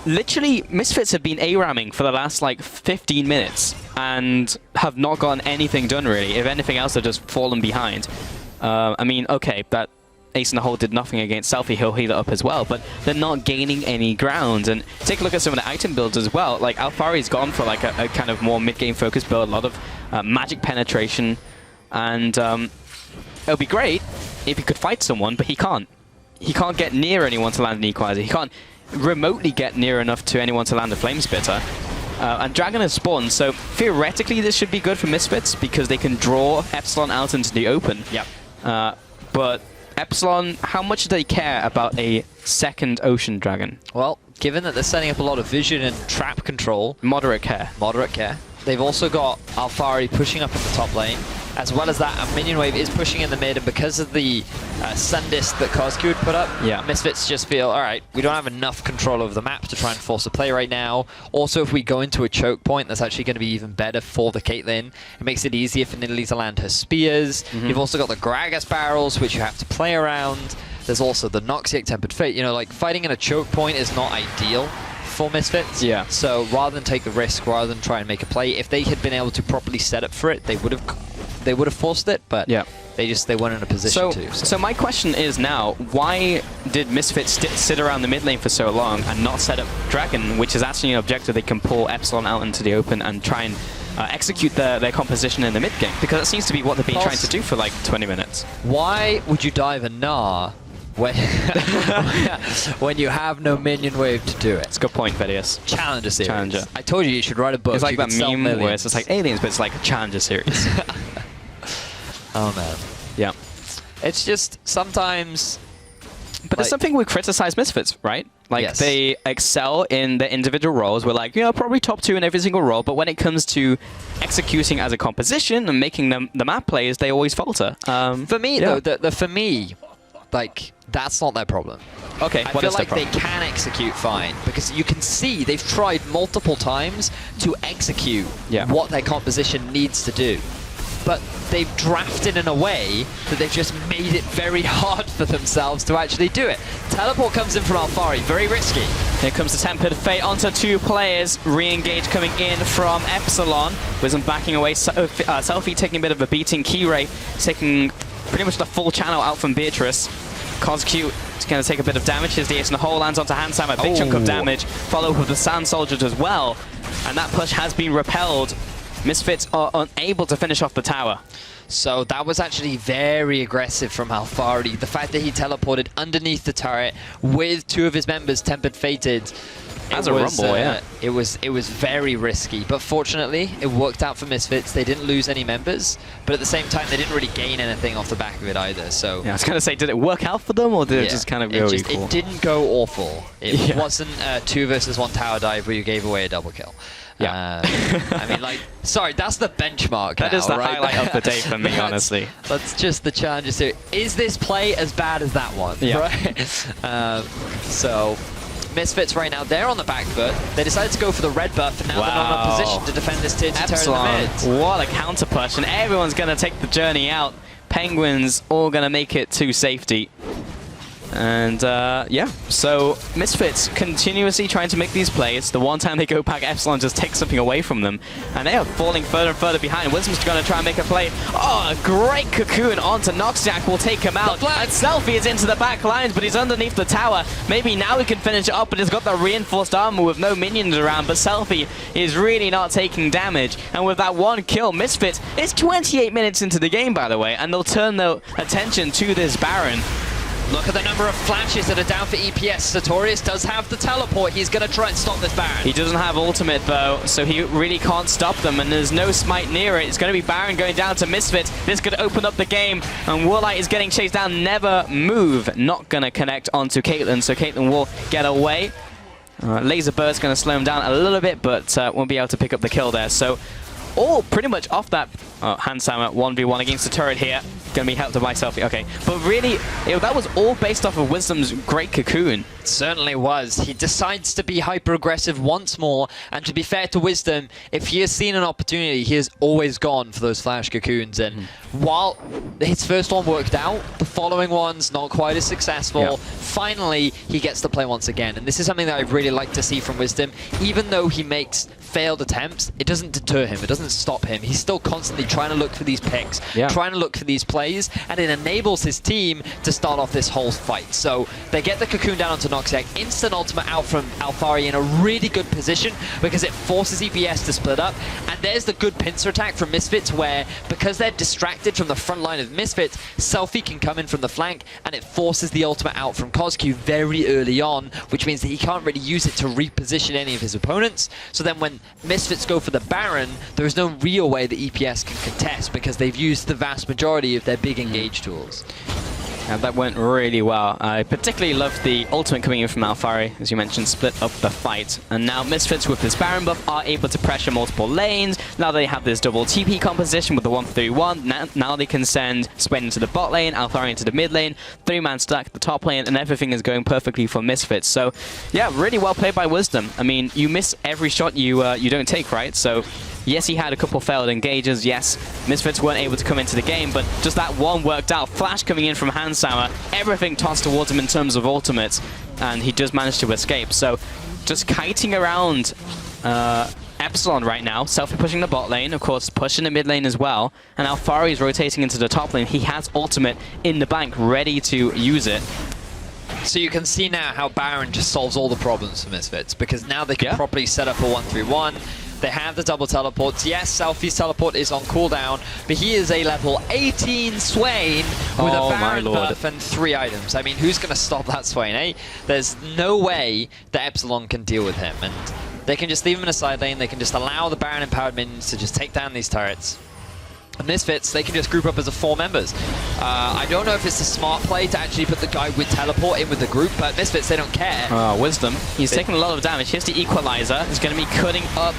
literally, Misfits have been A-ramming for the last like 15 minutes and have not gotten anything done really. If anything else, they've just fallen behind. I mean, okay, that Ace in the hole did nothing against Selfie, he'll heal it up as well, but they're not gaining any ground. And take a look at some of the item builds as well. Like, Alphari's gone for like a kind of more mid-game focused build, a lot of magic penetration, and it'll be great if he could fight someone, but he can't. He can't get near anyone to land an equalizer. He can't remotely get near enough to anyone to land a flame spitter. And Dragon has spawned, so theoretically this should be good for Misfits because they can draw Epsilon out into the open. But Epsilon, how much do they care about a second Ocean Dragon? Well, given that they're setting up a lot of vision and trap control... Moderate care. Moderate care. They've also got Alphari pushing up in the top lane. As well as that, a minion wave is pushing in the mid, and because of the Sun Disc that Kozku would put up, Misfits just feel, alright, we don't have enough control over the map to try and force a play right now. Also, if we go into a choke point, that's actually going to be even better for the Caitlyn. It makes it easier for Nidalee to land her spears. You've also got the Gragas barrels, which you have to play around. There's also the Noxic Tempered Fate. You know, like, fighting in a choke point is not ideal for Misfits. So rather than take the risk, rather than try and make a play, if they had been able to properly set up for it, they would have forced it, but they weren't in a position to. So my question is now, why did Misfits sit around the mid lane for so long and not set up Dragon, which is actually an objective they can pull Epsilon out into the open and try and execute their composition in the mid game? Because that seems to be what they've been trying to do for like 20 minutes. Why would you dive a Gnar when you have no minion wave to do it? It's a good point, Vedius. Challenger series. Challenger. I told you should write a book. It's like that meme where it's just like aliens, but it's like a Challenger series. Oh man. Yeah. It's just sometimes... But there's something we criticize Misfits, right? Like, they excel in their individual roles. We're like, probably top 2 in every single role, but when it comes to executing as a composition and making the map plays, they always falter. For me, though, for me, like, that's not their problem. Okay, I feel like they can execute fine, because you can see they've tried multiple times to execute what their composition needs to do. But they've drafted in a way that they've just made it very hard for themselves to actually do it. Teleport comes in from Alphari, very risky. Here comes the Tempered Fate onto 2 players. Re-engage coming in from Epsilon. Wisdom backing away. Selfie taking a bit of a beating. Keyray taking pretty much the full channel out from Beatrice. Kozku is going to take a bit of damage. Here's the Ace in the hole, lands onto Hansam, a big chunk of damage. Follow up with the Sand Soldiers as well. And that push has been repelled. Misfits are unable to finish off the tower. So that was actually very aggressive from Alphari. The fact that he teleported underneath the turret with 2 of his members Tempered Fated As a Rumble, yeah. It was very risky, but fortunately, it worked out for Misfits. They didn't lose any members, but at the same time, they didn't really gain anything off the back of it either. So yeah, I was gonna say, did it work out for them, or did it just kind of go equal? It didn't go awful. It wasn't a 2 versus 1 tower dive where you gave away a double kill. Yeah. I mean, like, sorry, that's the benchmark. That is the highlight of the day for me, honestly. That's just the challenges here. Is this play as bad as that one? Yeah. Right? So, Misfits right now, they're on the back foot. They decided to go for the red buff, and now they're not in a position to defend this tier 2 turret in the mid. What a counter push, and everyone's going to take the journey out. Penguins all going to make it to safety. And yeah, so Misfits continuously trying to make these plays. The one time they go back, Epsilon just takes something away from them. And they are falling further and further behind. Wisdom's going to try and make a play. Oh, a great cocoon onto Noxjack will take him out. And Selfie is into the back lines, but he's underneath the tower. Maybe now he can finish it up, but he's got the reinforced armor with no minions around. But Selfie is really not taking damage. And with that one kill, Misfits, it's 28 minutes into the game, by the way, and they'll turn their attention to this Baron. Look at the number of flashes that are down for EPS. Sartorius does have the teleport. He's going to try and stop this Baron. He doesn't have ultimate, though, so he really can't stop them, and there's no smite near it. It's going to be Baron going down to Misfits. This could open up the game, and Warlight is getting chased down. Never move. Not going to connect onto Caitlyn, so Caitlyn will get away. Laser Burst going to slow him down a little bit, but won't be able to pick up the kill there. So all pretty much off that Handsammer 1v1 against the turret here. Going to be helped by Selfie. Okay, but really, that was all based off of Wisdom's great cocoon. It certainly was. He decides to be hyper-aggressive once more, and to be fair to Wisdom, if he has seen an opportunity, he has always gone for those flash cocoons. And while his first one worked out, the following one's not quite as successful. Yeah. Finally, he gets to play once again, and this is something that I really like to see from Wisdom. Even though he makes failed attempts, it doesn't deter him, it doesn't stop him. He's still constantly trying to look for these picks, trying to look for these plays, and it enables his team to start off this whole fight. So they get the cocoon down onto Noxiac, instant ultimate out from Alfari in a really good position because it forces EPS to split up. And there's the good pincer attack from Misfits where, because they're distracted from the front line of Misfits, Selfie can come in from the flank and it forces the ultimate out from Cosq very early on, which means that he can't really use it to reposition any of his opponents. So then when Misfits go for the Baron, there is no real way that EPS can contest because they've used the vast majority of their big engage tools. And that went really well. I particularly loved the ultimate coming in from Alfari, as you mentioned, split up the fight. And now Misfits with this Baron buff are able to pressure multiple lanes. Now they have this double TP composition with the 1-3-1. Now they can send Swain into the bot lane, Alfari into the mid lane, 3-man stack at the top lane, and everything is going perfectly for Misfits. So yeah, really well played by Wisdom. I mean, you miss every shot you don't take, right? So yes, he had a couple failed engages. Yes, Misfits weren't able to come into the game, but just that one worked out. Flash coming in from Handsammer, everything tossed towards him in terms of ultimates, and he just managed to escape. So just kiting around Epsilon right now, Selfie pushing the bot lane, of course pushing the mid lane as well, and Alfari is rotating into the top lane. He has ultimate in the bank, ready to use it. So you can see now how Baron just solves all the problems for Misfits, because now they can properly set up a 1-3-1. They have the double teleports. Yes, Selfie's teleport is on cooldown, but he is a level 18 Swain with a Baron buff and 3 items. I mean, who's going to stop that Swain, eh? There's no way that Epsilon can deal with him, and they can just leave him in a side lane. They can just allow the Baron empowered minions to just take down these turrets. And Misfits, they can just group up as 4 members. I don't know if it's a smart play to actually put the guy with teleport in with the group, but Misfits, they don't care. Wisdom. He's taking a lot of damage. Here's the equalizer. He's going to be cutting up.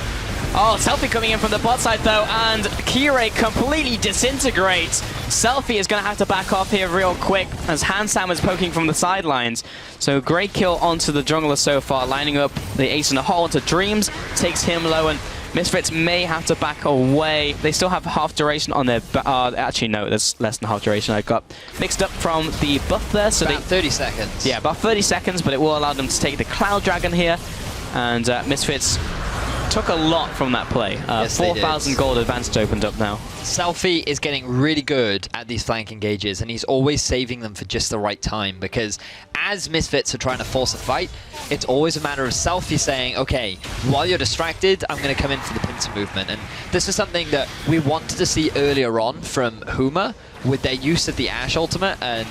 Oh, Selfie coming in from the bot side though, and Kirei completely disintegrates. Selfie is going to have to back off here real quick as Handsam is poking from the sidelines. So great kill onto the jungler so far, lining up the ace in the hole into Dreams, takes him low, and Misfits may have to back away. They still have half duration on their... actually, no, there's less than half duration. I got mixed up from the buff there. So about 30 seconds. Yeah, about 30 seconds, but it will allow them to take the Cloud Dragon here. And Misfits took a lot from that play. Yes, 4,000 gold advantage opened up now. Selfie is getting really good at these flank engages, and he's always saving them for just the right time, because as Misfits are trying to force a fight, it's always a matter of Selfie saying, okay, while you're distracted, I'm going to come in for the pincer movement. And this is something that we wanted to see earlier on from Huma with their use of the Ashe ultimate, and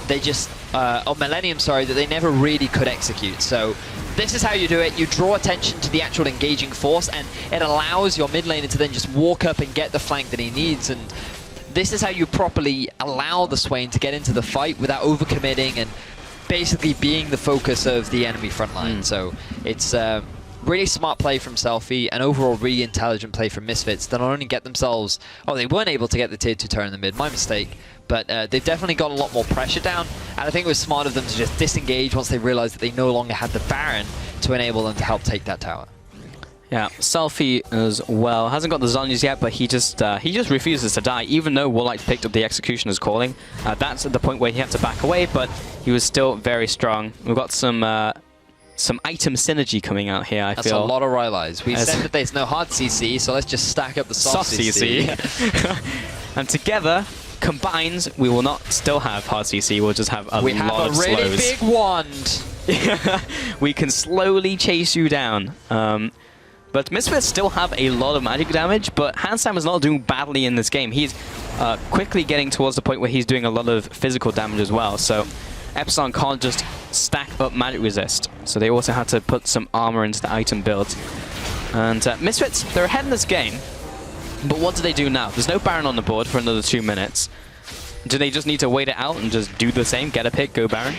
they just, or Millennium, sorry, that they never really could execute. So this is how you do it. You draw attention to the actual engaging force, and it allows your mid laner to then just walk up and get the flank that he needs. And this is how you properly allow the Swain to get into the fight without overcommitting and basically being the focus of the enemy front line. So it's really smart play from Selfie, and overall really intelligent play from Misfits to not only get themselves... Oh, they weren't able to get the tier 2 turret in the mid, my mistake. But they've definitely got a lot more pressure down, and I think it was smart of them to just disengage once they realized that they no longer had the Baron to enable them to help take that tower. Yeah, Selfie as well. Hasn't got the Zonyas yet, but he just refuses to die, even though Woolite picked up the Executioner's Calling. That's at the point where he had to back away, but he was still very strong. We've got some item synergy coming out here, I feel. That's a lot of Rylai's. We said that there's no hard CC, so let's just stack up the soft CC. And together, combined, we will not still have hard CC, we'll just have a lot of slows. We have a really big wand. We can slowly chase you down. But Misfits still have a lot of magic damage, but Hansam is not doing badly in this game. He's quickly getting towards the point where he's doing a lot of physical damage as well. So Epsilon can't just stack up magic resist. So they also had to put some armor into the item build. And Misfits, they're ahead in this game. But what do they do now? There's no Baron on the board for another 2 minutes. Do they just need to wait it out and just do the same? Get a pick, go Baron?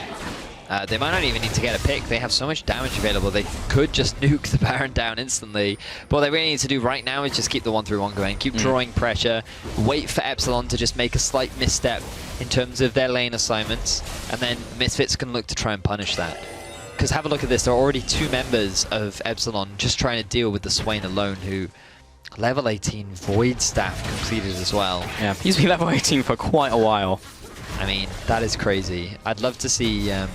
They might not even need to get a pick. They have so much damage available. They could just nuke the Baron down instantly. But what they really need to do right now is just keep the 1-3-1 going. Keep drawing pressure. Wait for Epsilon to just make a slight misstep in terms of their lane assignments. And then Misfits can look to try and punish that. Because have a look at this. There are already 2 members of Epsilon just trying to deal with the Swain alone, who... Level 18 Void Staff completed as well. Yeah, he's been level 18 for quite a while. I mean, that is crazy. I'd love to see a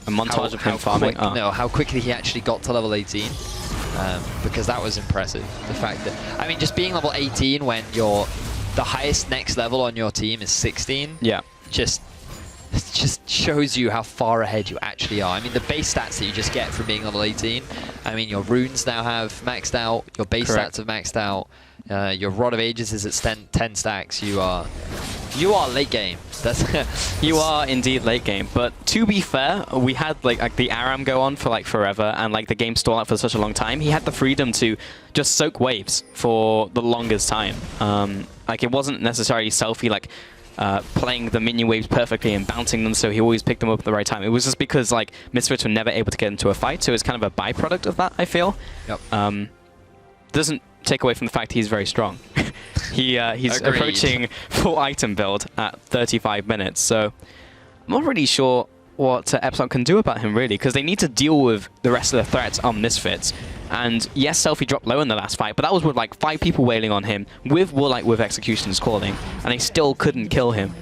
montage of him farming. No, how quickly he actually got to level 18, because that was impressive. The fact that, I mean, just being level 18 when the highest next level on your team is 16. Yeah. It just shows you how far ahead you actually are. I mean, the base stats that you just get from being level 18, I mean, your runes now have maxed out, your base stats have maxed out, your Rod of Ages is at 10 stacks. You are late game. You are indeed late game. But to be fair, we had like the Aram go on for like forever, and like the game stall out for such a long time. He had the freedom to just soak waves for the longest time. Like it wasn't necessarily Selfie like playing the minion waves perfectly and bouncing them, so he always picked them up at the right time. It was just because like Misfits were never able to get into a fight, so it's kind of a byproduct of that, I feel. Yep. Doesn't take away from the fact he's very strong. He's approaching full item build at 35 minutes, so I'm not really sure what Epsilon can do about him, really, because they need to deal with the rest of the threats on Misfits. And yes, Selfie dropped low in the last fight, but that was with like 5 people wailing on him, with Woolite with Executioner's Calling, and they still couldn't kill him.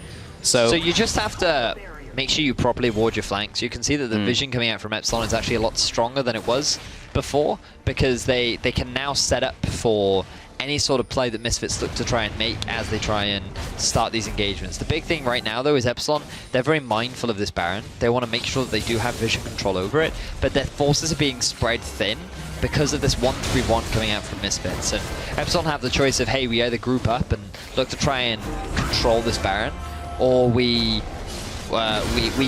So you just have to make sure you properly ward your flanks. You can see that the vision coming out from Epsilon is actually a lot stronger than it was before, because they can now set up for any sort of play that Misfits look to try and make as they try and start these engagements. The big thing right now, though, is Epsilon, they're very mindful of this Baron. They want to make sure that they do have vision control over it, but their forces are being spread thin because of this 1-3-1 coming out from Misfits. And Epsilon have the choice of, hey, we either group up and look to try and control this Baron, or we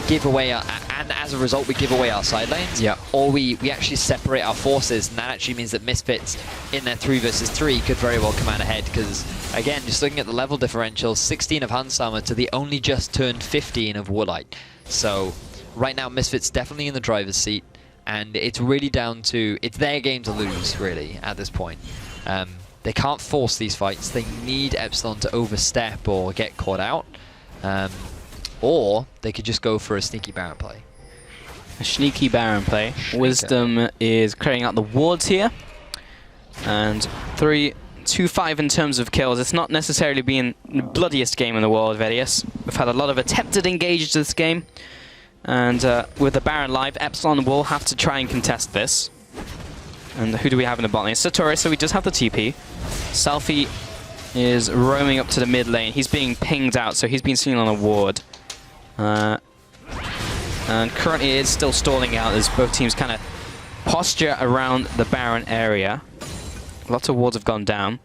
give away our, and as a result we give away our side lanes, or we actually separate our forces, and that actually means that Misfits in their 3 versus 3 could very well come out ahead, because again, just looking at the level differential, 16 of Handsama to the only just turned 15 of Woolite. So right now Misfits definitely in the driver's seat, and it's really down to, it's their game to lose really at this point. They can't force these fights, they need Epsilon to overstep or get caught out. Or they could just go for a sneaky Baron play. A sneaky Baron play. Wisdom is clearing out the wards here. And 3-2-5 in terms of kills. It's not necessarily been the bloodiest game in the world, Vedius. We've had a lot of attempted engages this game. And with the Baron live, Epsilon will have to try and contest this. And who do we have in the bot lane? Satori, so we just have the TP. Selfie is roaming up to the mid lane. He's being pinged out, so he's been seen on a ward. And currently it's still stalling out as both teams kind of posture around the Baron area. Lots of wards have gone down.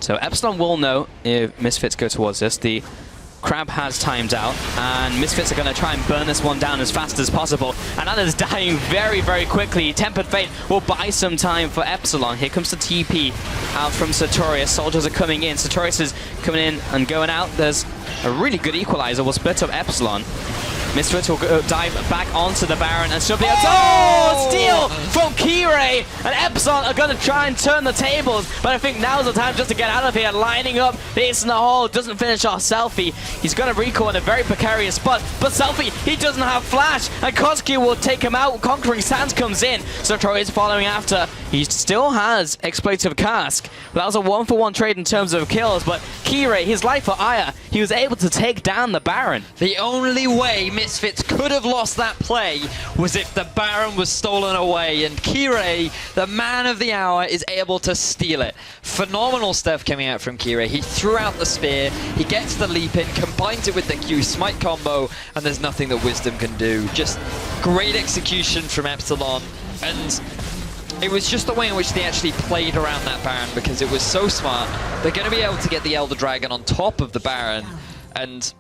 So Epsilon will know if Misfits go towards this. The Crab has timed out, and Misfits are going to try and burn this one down as fast as possible. And that is dying very, very quickly. Tempered Fate will buy some time for Epsilon. Here comes the TP out from Sartorius. Soldiers are coming in. Sartorius is coming in and going out. There's a really good equalizer. We'll split up Epsilon. Misfits will dive back onto the Baron and should be able to... Oh! Steal from Kirei! And Epsilon are going to try and turn the tables, but I think now's the time just to get out of here. Lining up, the ace in the hole, doesn't finish off Selfie. He's going to recall in a very precarious spot, but Selfie, he doesn't have flash, and Koski will take him out. Conquering Sands comes in, so Troy is following after. He still has Exploitative Cask, but that was a 1-for-1 trade in terms of kills, but Kirei, his life for Aya, he was able to take down the Baron. The only way Misfits could have lost that play was if the Baron was stolen away, and Kirei, the man of the hour, is able to steal it. Phenomenal stuff coming out from Kirei. He threw out the spear, he gets the leap in, combines it with the Q smite combo, and there's nothing that Wisdom can do. Just great execution from Epsilon, and it was just the way in which they actually played around that Baron, because it was so smart. They're going to be able to get the Elder Dragon on top of the Baron, and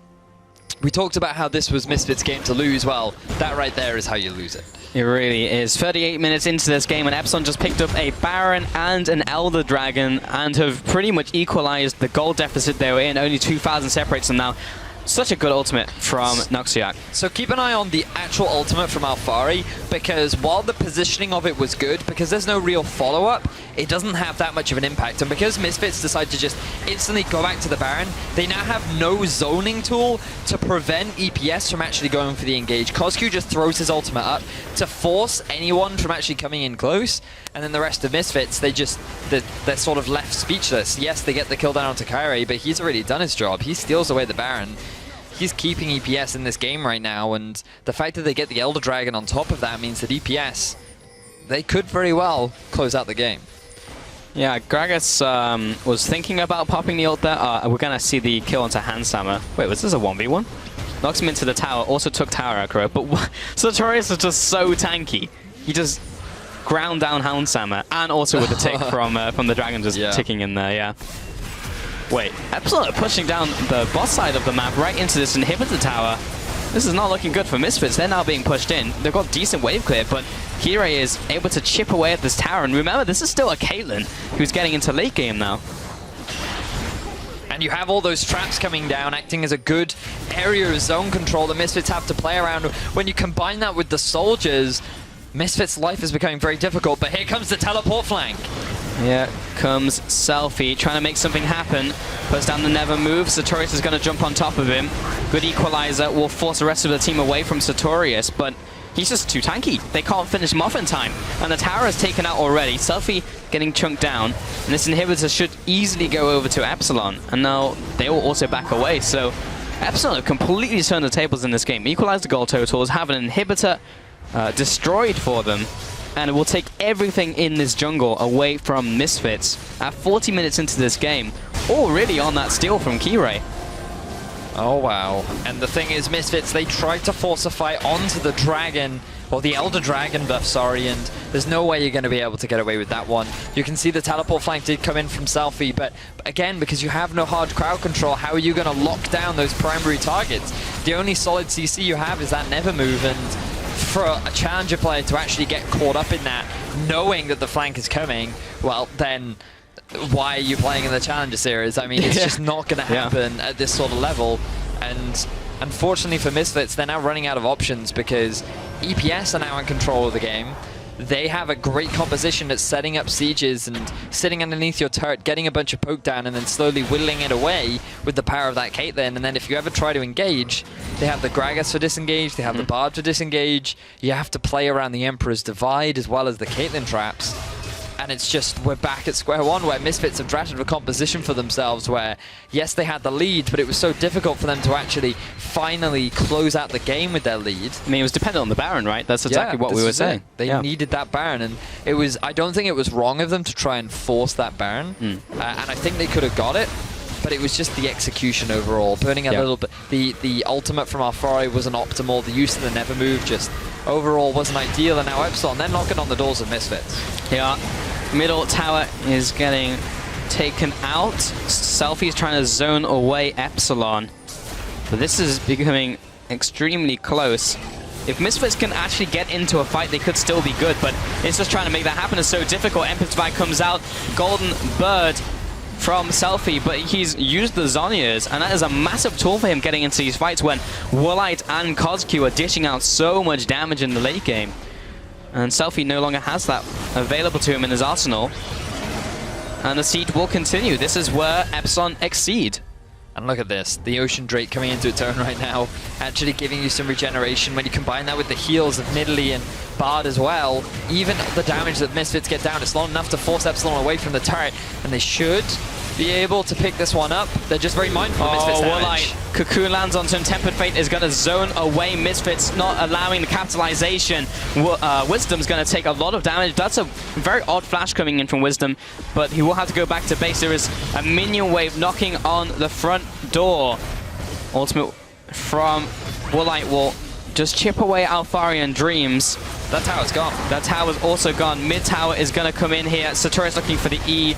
we talked about how this was Misfits' game to lose. Well, that right there is how you lose it. It really is. 38 minutes into this game, and Epsilon just picked up a Baron and an Elder Dragon and have pretty much equalized the gold deficit they were in. Only 2,000 separates them now. Such a good ultimate from Noxiac. So keep an eye on the actual ultimate from Alfari, because while the positioning of it was good, because there's no real follow-up, it doesn't have that much of an impact. And because Misfits decide to just instantly go back to the Baron, they now have no zoning tool to prevent EPS from actually going for the engage. Kozku just throws his ultimate up to force anyone from actually coming in close, and then the rest of Misfits, they're sort of left speechless. Yes, they get the kill down onto Kairi, but he's already done his job. He steals away the Baron. He's keeping EPS in this game right now, and the fact that they get the Elder Dragon on top of that means that EPS, they could very well close out the game. Yeah, Gragas was thinking about popping the ult there. We're going to see the kill onto Handshammer. Wait, was this a 1v1? Knocks him into the tower, also took tower aggro, but Sartorius is just so tanky. He just ground down Handshammer, and also with the tick from the dragon just ticking in there, yeah. Wait, Epsilon are pushing down the boss side of the map right into this inhibitor tower. This is not looking good for Misfits. They're now being pushed in. They've got decent wave clear, but Kirei is able to chip away at this tower. And remember, this is still a Caitlyn who's getting into late game now. And you have all those traps coming down, acting as a good area of zone control that Misfits have to play around. When you combine that with the soldiers, Misfits' life is becoming very difficult. But here comes the teleport flank. Yeah, comes Selfie, trying to make something happen. Puts down the never move. Sartorius is going to jump on top of him. Good equalizer will force the rest of the team away from Sartorius, but he's just too tanky. They can't finish him off in time. And the tower is taken out already. Selfie getting chunked down. And this inhibitor should easily go over to Epsilon. And now they will also back away. So Epsilon have completely turned the tables in this game. Equalized the goal totals, have an inhibitor destroyed for them. And it will take everything in this jungle away from Misfits at 40 minutes into this game. Already on that steal from Kirei. Oh, wow. And the thing is, Misfits, they tried to force a fight onto the dragon, or the Elder Dragon buff, sorry, and there's no way you're going to be able to get away with that one. You can see the teleport flank did come in from Selfie, but again, because you have no hard crowd control, how are you going to lock down those primary targets? The only solid CC you have is that never move, and for a challenger player to actually get caught up in that, knowing that the flank is coming, well, then why are you playing in the Challenger Series? I mean, it's just not going to happen at this sort of level. And unfortunately for Misfits, they're now running out of options because EPS are now in control of the game. They have a great composition at setting up sieges and sitting underneath your turret, getting a bunch of poke down, and then slowly whittling it away with the power of that Caitlyn. And then if you ever try to engage, they have the Gragas for disengage, they have the Bard for disengage. You have to play around the Emperor's Divide as well as the Caitlyn traps. And it's just, we're back at square one where Misfits have drafted a composition for themselves where, yes, they had the lead, but it was so difficult for them to actually finally close out the game with their lead. I mean, it was dependent on the Baron, right? That's exactly what we were saying. They needed that Baron, and it was, I don't think it was wrong of them to try and force that Baron, and I think they could have got it, but it was just the execution overall. Burning a little bit, the ultimate from Alfari wasn't optimal, the use of the never move just overall wasn't ideal, and now Epsilon, they're knocking on the doors of Misfits. Yeah. Middle tower is getting taken out. Selfie's trying to zone away Epsilon. But this is becoming extremely close. If Misfits can actually get into a fight, they could still be good, but it's just trying to make that happen is so difficult. Empathy comes out, Golden Bird from Selfie, but he's used the Zhonya's, and that is a massive tool for him getting into these fights when Woolite and Kozq are dishing out so much damage in the late game. And Selfie no longer has that available to him in his arsenal. And the siege will continue. This is where Epsilon exceed. And look at this, the Ocean Drake coming into its own right now, actually giving you some regeneration. When you combine that with the heals of Nidalee and Bard as well, even the damage that Misfits get down, it's not enough to force Epsilon away from the turret, and they should be able to pick this one up. They're just very mindful of Misfits damage. Woolite. Cocoon lands onto him. Tempered Fate is going to zone away Misfits, not allowing the capitalization. Wisdom's going to take a lot of damage. That's a very odd flash coming in from Wisdom, but he will have to go back to base. There is a minion wave knocking on the front door. Ultimate from Woolite will just chip away Alfarian Dreams. That tower's gone. That tower's also gone. Mid tower is going to come in here. Satura's looking for the E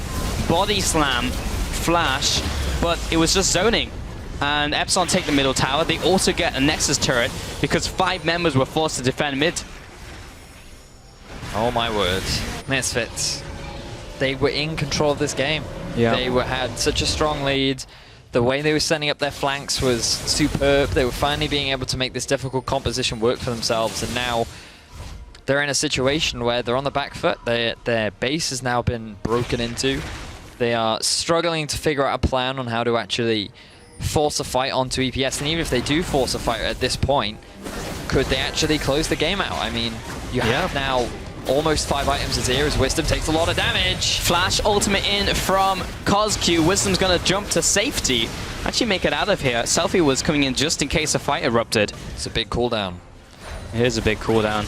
body slam flash, but it was just zoning. And Epsilon take the middle tower. They also get a Nexus turret because 5 members were forced to defend mid. Oh my word. Misfits. They were in control of this game. Yeah. They had such a strong lead. The way they were setting up their flanks was superb. They were finally being able to make this difficult composition work for themselves, and now they're in a situation where they're on the back foot. Their base has now been broken into. They are struggling to figure out a plan on how to actually force a fight onto EPS, and even if they do force a fight at this point, could they actually close the game out? I mean, you have now almost 5 items as here as Wisdom takes a lot of damage. Flash ultimate in from Kozq. Wisdom's going to jump to safety. Actually make it out of here. Selfie was coming in just in case a fight erupted. It's a big cooldown. Here's a big cooldown.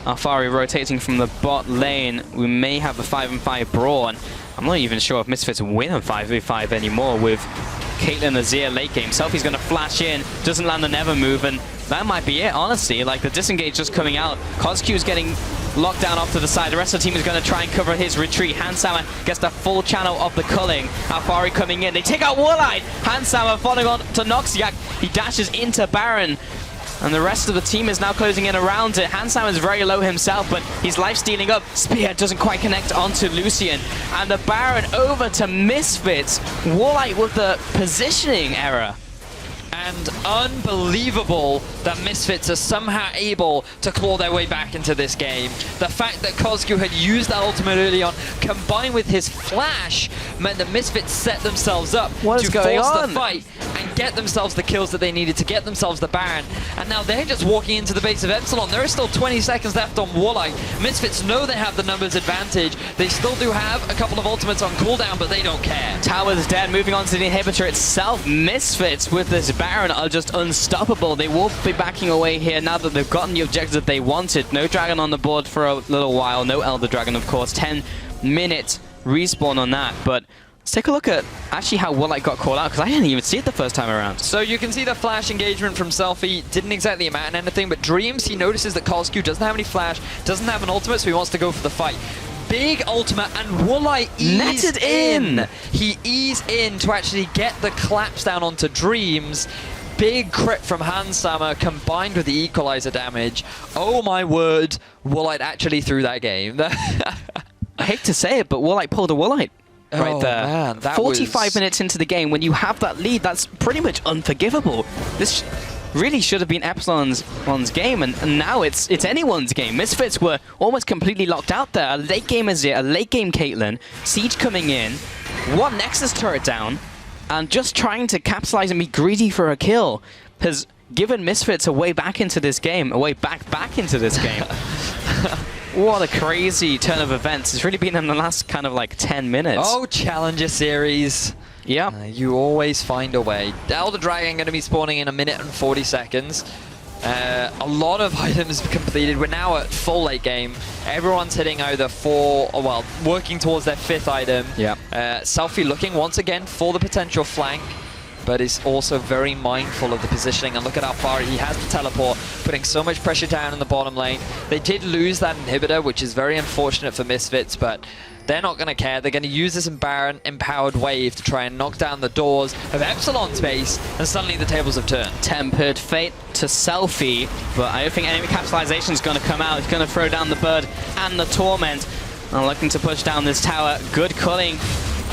Alfari rotating from the bot lane. We may have a 5-5 brawl, and I'm not even sure if Misfits win on 5v5 anymore with Caitlyn Azir late game. Selfie's going to flash in, doesn't land the never move, and that might be it, honestly. Like, the disengage just coming out. Kozq's getting locked down off to the side. The rest of the team is going to try and cover his retreat. Handsama gets the full channel of the culling. Alfari coming in. They take out Woolite. Handsama following on to Noxiac. He dashes into Baron. And the rest of the team is now closing in around it. Hansam is very low himself, but he's life stealing up. Spear doesn't quite connect onto Lucian. And the Baron over to Misfits. Woolite with the positioning error. And unbelievable that Misfits are somehow able to claw their way back into this game. The fact that Kozq had used that ultimate early on, combined with his flash, meant that Misfits set themselves up to force the fight and get themselves the kills that they needed to get themselves the Baron. And now they're just walking into the base of Epsilon. There are still 20 seconds left on Woolite. Misfits know they have the numbers advantage. They still do have a couple of ultimates on cooldown, but they don't care. Tower's dead. Moving on to the inhibitor itself. Misfits with this Baron are just unstoppable. They will be backing away here now that they've gotten the objective that they wanted. No dragon on the board for a little while. No Elder Dragon, of course. 10-minute respawn on that. But let's take a look at actually how Woolite got called out, because I didn't even see it the first time around. So you can see the flash engagement from Selfie didn't exactly amount to anything, but Dreams, he notices that Kozq doesn't have any flash, doesn't have an ultimate, so he wants to go for the fight. Big ultimate, and Woolite eased in. He eased in to actually get the collapse down onto Dreams. Big crit from Hansama combined with the equalizer damage. Oh my word, Woolite actually threw that game. I hate to say it, but Woolite pulled a Woolite right there. Man, that 45 minutes into the game, when you have that lead, that's pretty much unforgivable. This really should have been Epsilon's game, and now it's anyone's game. Misfits were almost completely locked out there. A late game Azir, a late game Caitlyn, Siege coming in, 1 Nexus turret down, and just trying to capitalize and be greedy for a kill has given Misfits a way back into this game, a way back into this game. What a crazy turn of events. It's really been in the last kind of like 10 minutes. Oh, Challenger Series. Yeah. You always find a way. Elder Dragon going to be spawning in 1 minute and 40 seconds. A lot of items completed. We're now at full late game. Everyone's hitting either 4, or well, working towards their 5th item. Yeah. Selfie looking once again for the potential flank, but is also very mindful of the positioning. And look at how far he has the teleport, putting so much pressure down in the bottom lane. They did lose that inhibitor, which is very unfortunate for Misfits, but they're not going to care. They're going to use this empowered wave to try and knock down the doors of Epsilon's base, and suddenly the tables have turned. Tempered Fate to Selfie, but I don't think enemy capitalization is going to come out. He's going to throw down the Bird and the Torment. And looking to push down this tower. Good culling.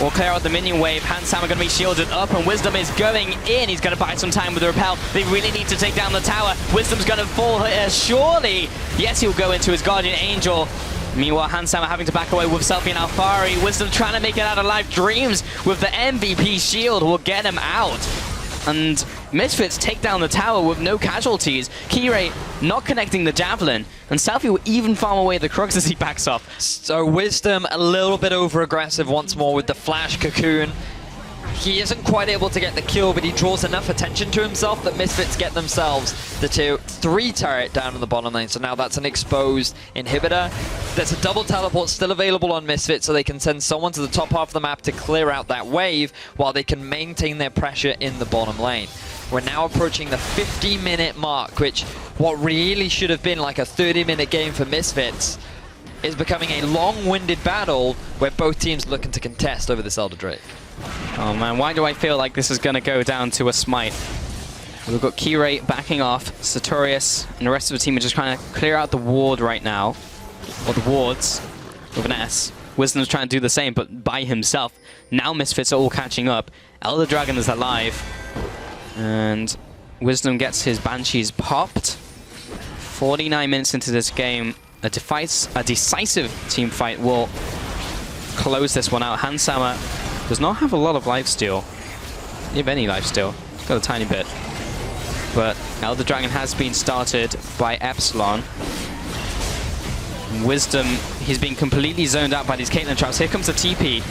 We'll clear out the minion wave. Hansam are going to be shielded up, and Wisdom is going in. He's going to buy some time with the repel. They really need to take down the tower. Wisdom's going to fall here, surely. Yes, he'll go into his Guardian Angel. Meanwhile, Hansam are having to back away with Selfie and Alfari. Wisdom trying to make it out of life. Dreams with the MVP shield will get him out. And Misfits take down the tower with no casualties. Kirei not connecting the Javelin. And Selfie will even farm away the Crux as he backs off. So Wisdom a little bit over-aggressive once more with the Flash Cocoon. He isn't quite able to get the kill, but he draws enough attention to himself that Misfits get themselves the 2-3 turret down in the bottom lane. So now that's an exposed inhibitor. There's a double teleport still available on Misfits, so they can send someone to the top half of the map to clear out that wave while they can maintain their pressure in the bottom lane. We're now approaching the 50-minute mark, which what really should have been like a 30-minute game for Misfits is becoming a long-winded battle where both teams looking to contest over this Elder Drake. Oh man, why do I feel like this is going to go down to a smite? We've got Kirei backing off, Sartorius and the rest of the team are just trying to clear out the ward right now. Or the wards, with an S. Wisdom's trying to do the same, but by himself. Now Misfits are all catching up. Elder Dragon is alive. And Wisdom gets his Banshees popped. 49 minutes into this game, a decisive team fight will close this one out. Hansama does not have a lot of lifesteal, if any lifesteal. He's got a tiny bit. But Elder Dragon has been started by Epsilon. Wisdom, he's being completely zoned out by these Caitlyn traps. Here comes the TP.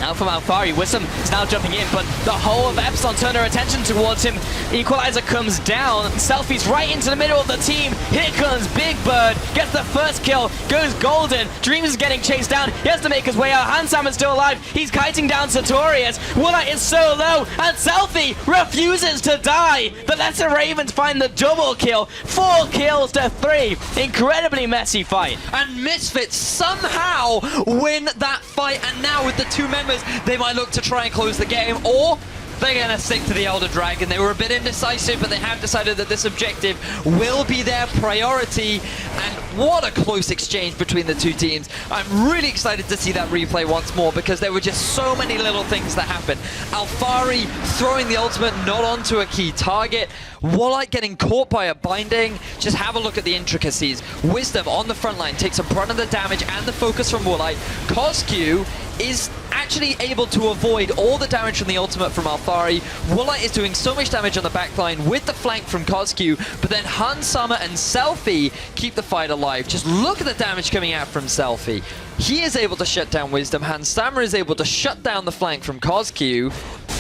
Out from Alfari. Wisdom is now jumping in, but the whole of Epsilon turn their attention towards him. Equalizer comes down. Selfie's right into the middle of the team. Here comes Big Bird. Gets the first kill. Goes golden. Dreams is getting chased down. He has to make his way out. Hansam is still alive. He's kiting down Sartorius. Woolite is so low, and Selfie refuses to die. The Lesser Ravens find the double kill. 4 kills to 3. Incredibly messy fight. And Misfits somehow win that fight, and now with the two members, they might look to try and close the game, or they're going to stick to the Elder Dragon. They were a bit indecisive, but they have decided that this objective will be their priority. And what a close exchange between the two teams. I'm really excited to see that replay once more, because there were just so many little things that happened. Alfari throwing the ultimate not onto a key target. Woolite getting caught by a binding. Just have a look at the intricacies. Wisdom on the front line takes a brunt of the damage and the focus from Woolite. Cosq is actually able to avoid all the damage from the ultimate from Alfari. Woolite is doing so much damage on the backline with the flank from Cosq, but then Hansama and Selfie keep the fight alive. Just look at the damage coming out from Selfie. He is able to shut down Wisdom. Hansama is able to shut down the flank from Cosq,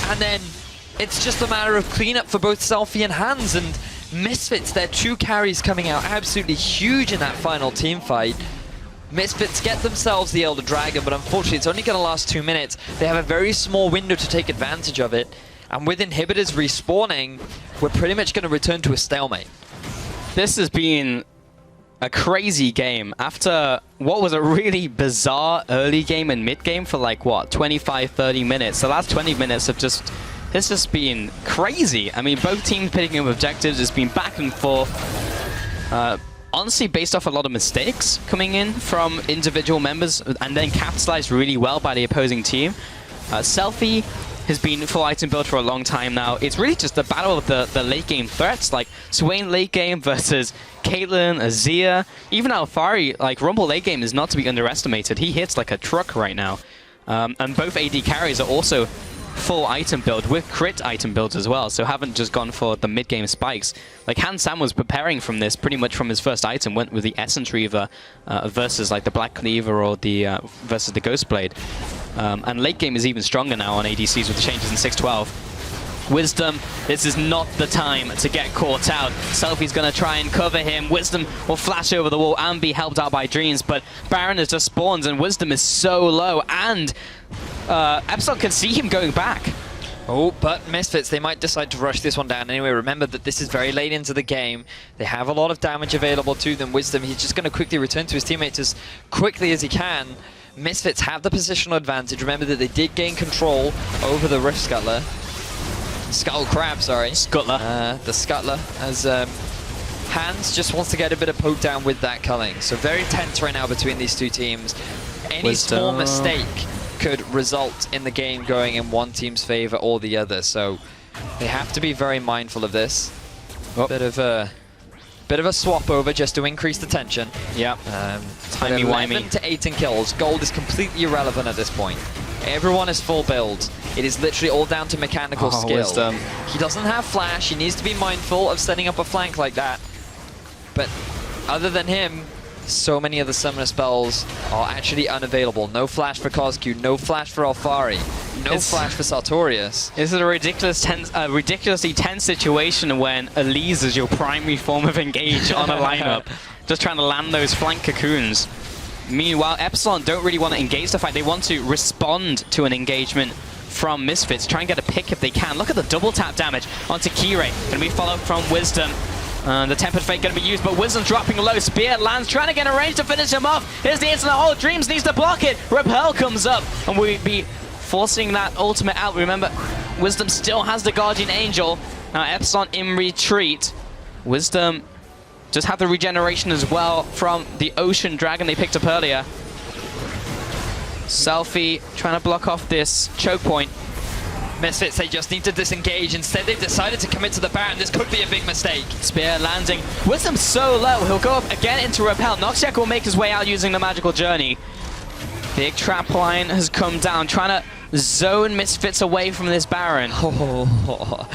and then it's just a matter of cleanup for both Selfie and Hans, and Misfits, their 2 carries coming out absolutely huge in that final team fight. Misfits get themselves the Elder Dragon, but unfortunately it's only going to last 2 minutes. They have a very small window to take advantage of it, and with inhibitors respawning, we're pretty much going to return to a stalemate. This has been a crazy game. After what was a really bizarre early game and mid game for like, what, 25-30 minutes. The last 20 minutes have just... It's just been crazy. I mean, both teams picking up objectives. It's been back and forth. Honestly, based off a lot of mistakes coming in from individual members, and then capitalized really well by the opposing team. Selfie has been full item build for a long time now. It's really just the battle of the late game threats, like Swain late game versus Caitlyn, Azir, even Alfari. Like, Rumble late game is not to be underestimated. He hits like a truck right now. And both AD carries are also full item build with crit item builds as well, so haven't just gone for the mid-game spikes. Like, Hansam was preparing from this pretty much from his first item, went with the Essence Reaver versus like the Black Cleaver or the versus the Ghost Blade. And late game is even stronger now on ADCs with the changes in 6-12. Wisdom, this is not the time to get caught out. Selfie's going to try and cover him. Wisdom will flash over the wall and be helped out by Dreams, but Baron has just spawned and Wisdom is so low, and Epsilon can see him going back. Oh, but Misfits, they might decide to rush this one down anyway. Remember that this is very late into the game. They have a lot of damage available to them. Wisdom, he's just going to quickly return to his teammates as quickly as he can. Misfits have the positional advantage. Remember that they did gain control over the Rift Scuttler. Scuttle Crab, sorry. Scuttler. The Scuttler, as Hans just wants to get a bit of poke down with that culling. So very tense right now between these two teams. Any small mistake could result in the game going in one team's favor or the other. So they have to be very mindful of this. Oh. Bit of a swap over just to increase the tension. Yeah. Timey-wimey. 11 to 8 in kills. Gold is completely irrelevant at this point. Everyone is full build. It is literally all down to mechanical skill. Wisdom. He doesn't have flash. He needs to be mindful of setting up a flank like that. But other than him, so many of the summoner spells are actually unavailable. No flash for Cosq, no flash for Alfari, no flash for Sartorius. This is a ridiculously tense situation when Elise is your primary form of engage on a lineup. Just trying to land those flank cocoons. Meanwhile, Epsilon don't really want to engage the fight. They want to respond to an engagement from Misfits. Try and get a pick if they can. Look at the double tap damage onto Kirei. Going to be followed from Wisdom. The Tempered Fate going to be used, but Wisdom's dropping low. Spear lands, trying to get a range to finish him off. Here's the instant. Oh, Dreams needs to block it. Repel comes up, and we'll be forcing that ultimate out. Remember, Wisdom still has the Guardian Angel. Now Epsilon in retreat. Wisdom just have the regeneration as well from the Ocean Dragon they picked up earlier. Selfie trying to block off this choke point. Misfits, they just need to disengage. Instead, they've decided to commit to the Baron. This could be a big mistake. Spear landing. Wisdom so low. He'll go up again into Repel. Noxiac will make his way out using the Magical Journey. Big trap line has come down, trying to zone Misfits away from this Baron. Oh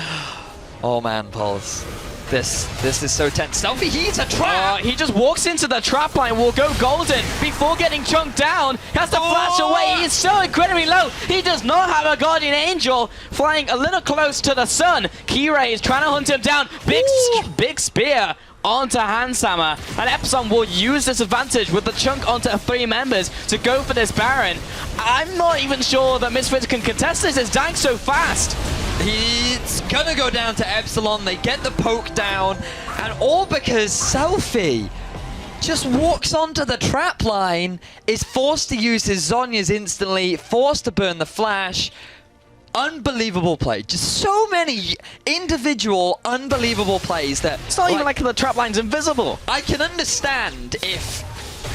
man, Pulse. This is so tense. Selfie, he's a trap! He just walks into the trap line, will go golden before getting chunked down. Has to flash away, he's so incredibly low. He does not have a Guardian Angel, flying a little close to the sun. Kirei is trying to hunt him down. Big spear onto Handsammer, and Epsilon will use this advantage with the chunk onto 3 members to go for this Baron. I'm not even sure that Misfits can contest this. It's dying so fast. It's gonna go down to Epsilon. They get the poke down, and all because Selfie just walks onto the trap line, is forced to use his Zhonya's instantly, forced to burn the flash. Unbelievable play. Just so many individual unbelievable plays that... It's not even like the trap line's invisible. I can understand if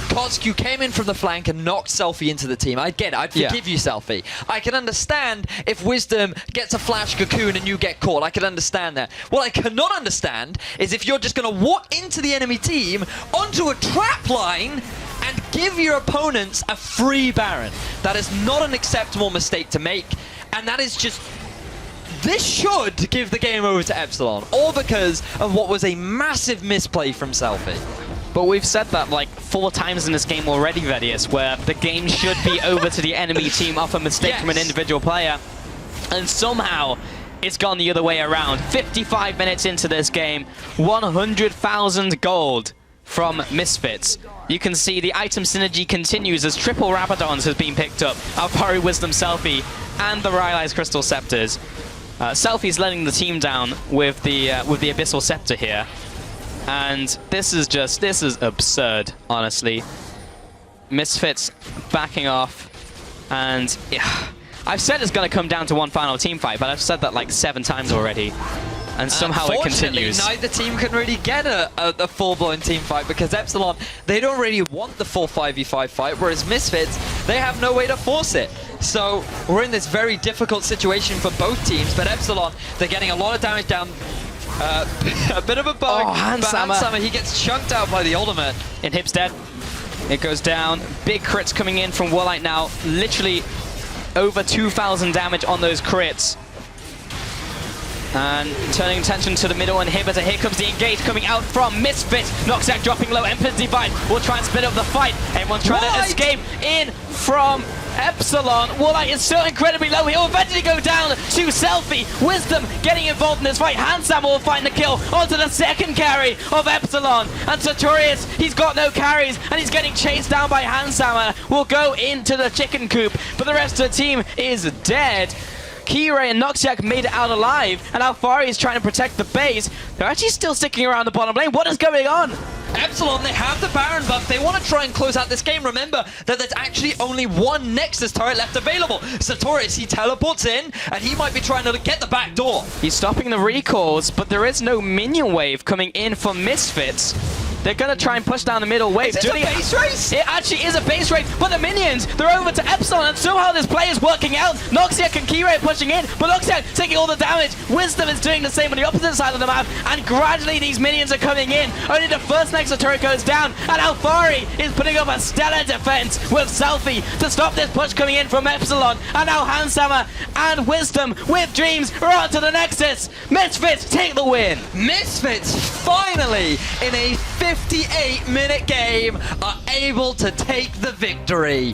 Cosq came in from the flank and knocked Selfie into the team. I'd get it. I'd forgive you, Selfie. I can understand if Wisdom gets a flash cocoon and you get caught. I can understand that. What I cannot understand is if you're just going to walk into the enemy team onto a trap line and give your opponents a free Baron. That is not an acceptable mistake to make. And that is just... This should give the game over to Epsilon. All because of what was a massive misplay from Selfie. But we've said that like 4 times in this game already, Vedius, where the game should be over to the enemy team off a mistake from an individual player. And somehow, it's gone the other way around. 55 minutes into this game, 100,000 gold from Misfits. You can see the item synergy continues as triple Rabadons has been picked up. Alfari, Wisdom, Selfie, and the Rylai's Crystal Scepters. Selfie's letting the team down with the Abyssal Scepter here. And this is absurd, honestly. Misfits backing off, and I've said it's going to come down to one final team fight, but I've said that like 7 times already, and somehow it continues. Neither team can really get a full-blown team fight because Epsilon, they don't really want the full 5v5 fight, whereas Misfits, they have no way to force it. So we're in this very difficult situation for both teams, but Epsilon, they're getting a lot of damage down. A bit of a bug, but Handsammer, he gets chunked out by the ultimate. Inhib's dead. It goes down. Big crits coming in from Warlight now. Literally over 2,000 damage on those crits. And turning attention to the middle inhibitor. Here comes the engage coming out from Misfits. Noxiac dropping low. Emperor's Divine will try and split up the fight. Everyone's trying to escape in from Epsilon. Warlight is so incredibly low. He'll eventually go down to Selfie. Wisdom getting involved in this fight. Handsammer will find the kill onto the second carry of Epsilon. And Sartorius, he's got no carries and he's getting chased down by Handsammer. Will go into the chicken coop, but the rest of the team is dead. Kirei and Noxiac made it out alive, and Alfari is trying to protect the base. They're actually still sticking around the bottom lane. What is going on? Epsilon, they have the Baron buff. They want to try and close out this game. Remember that there's actually only one Nexus turret left available. Sartorius, he teleports in, and he might be trying to get the back door. He's stopping the recalls, but there is no minion wave coming in for Misfits. They're going to try and push down the middle wave. Is this a base race? It actually is a base race, but the minions, they're over to Epsilon, and somehow this play is working out. Noxia and Kire pushing in, but Noxia taking all the damage. Wisdom is doing the same on the opposite side of the map, and gradually these minions are coming in. Only the first Nexus turret goes down, and Alfari is putting up a stellar defense with Selfie to stop this push coming in from Epsilon. And now Handsammer and Wisdom with Dreams are on to the Nexus. Misfits take the win. Misfits finally, in a 58-minute game, are able to take the victory.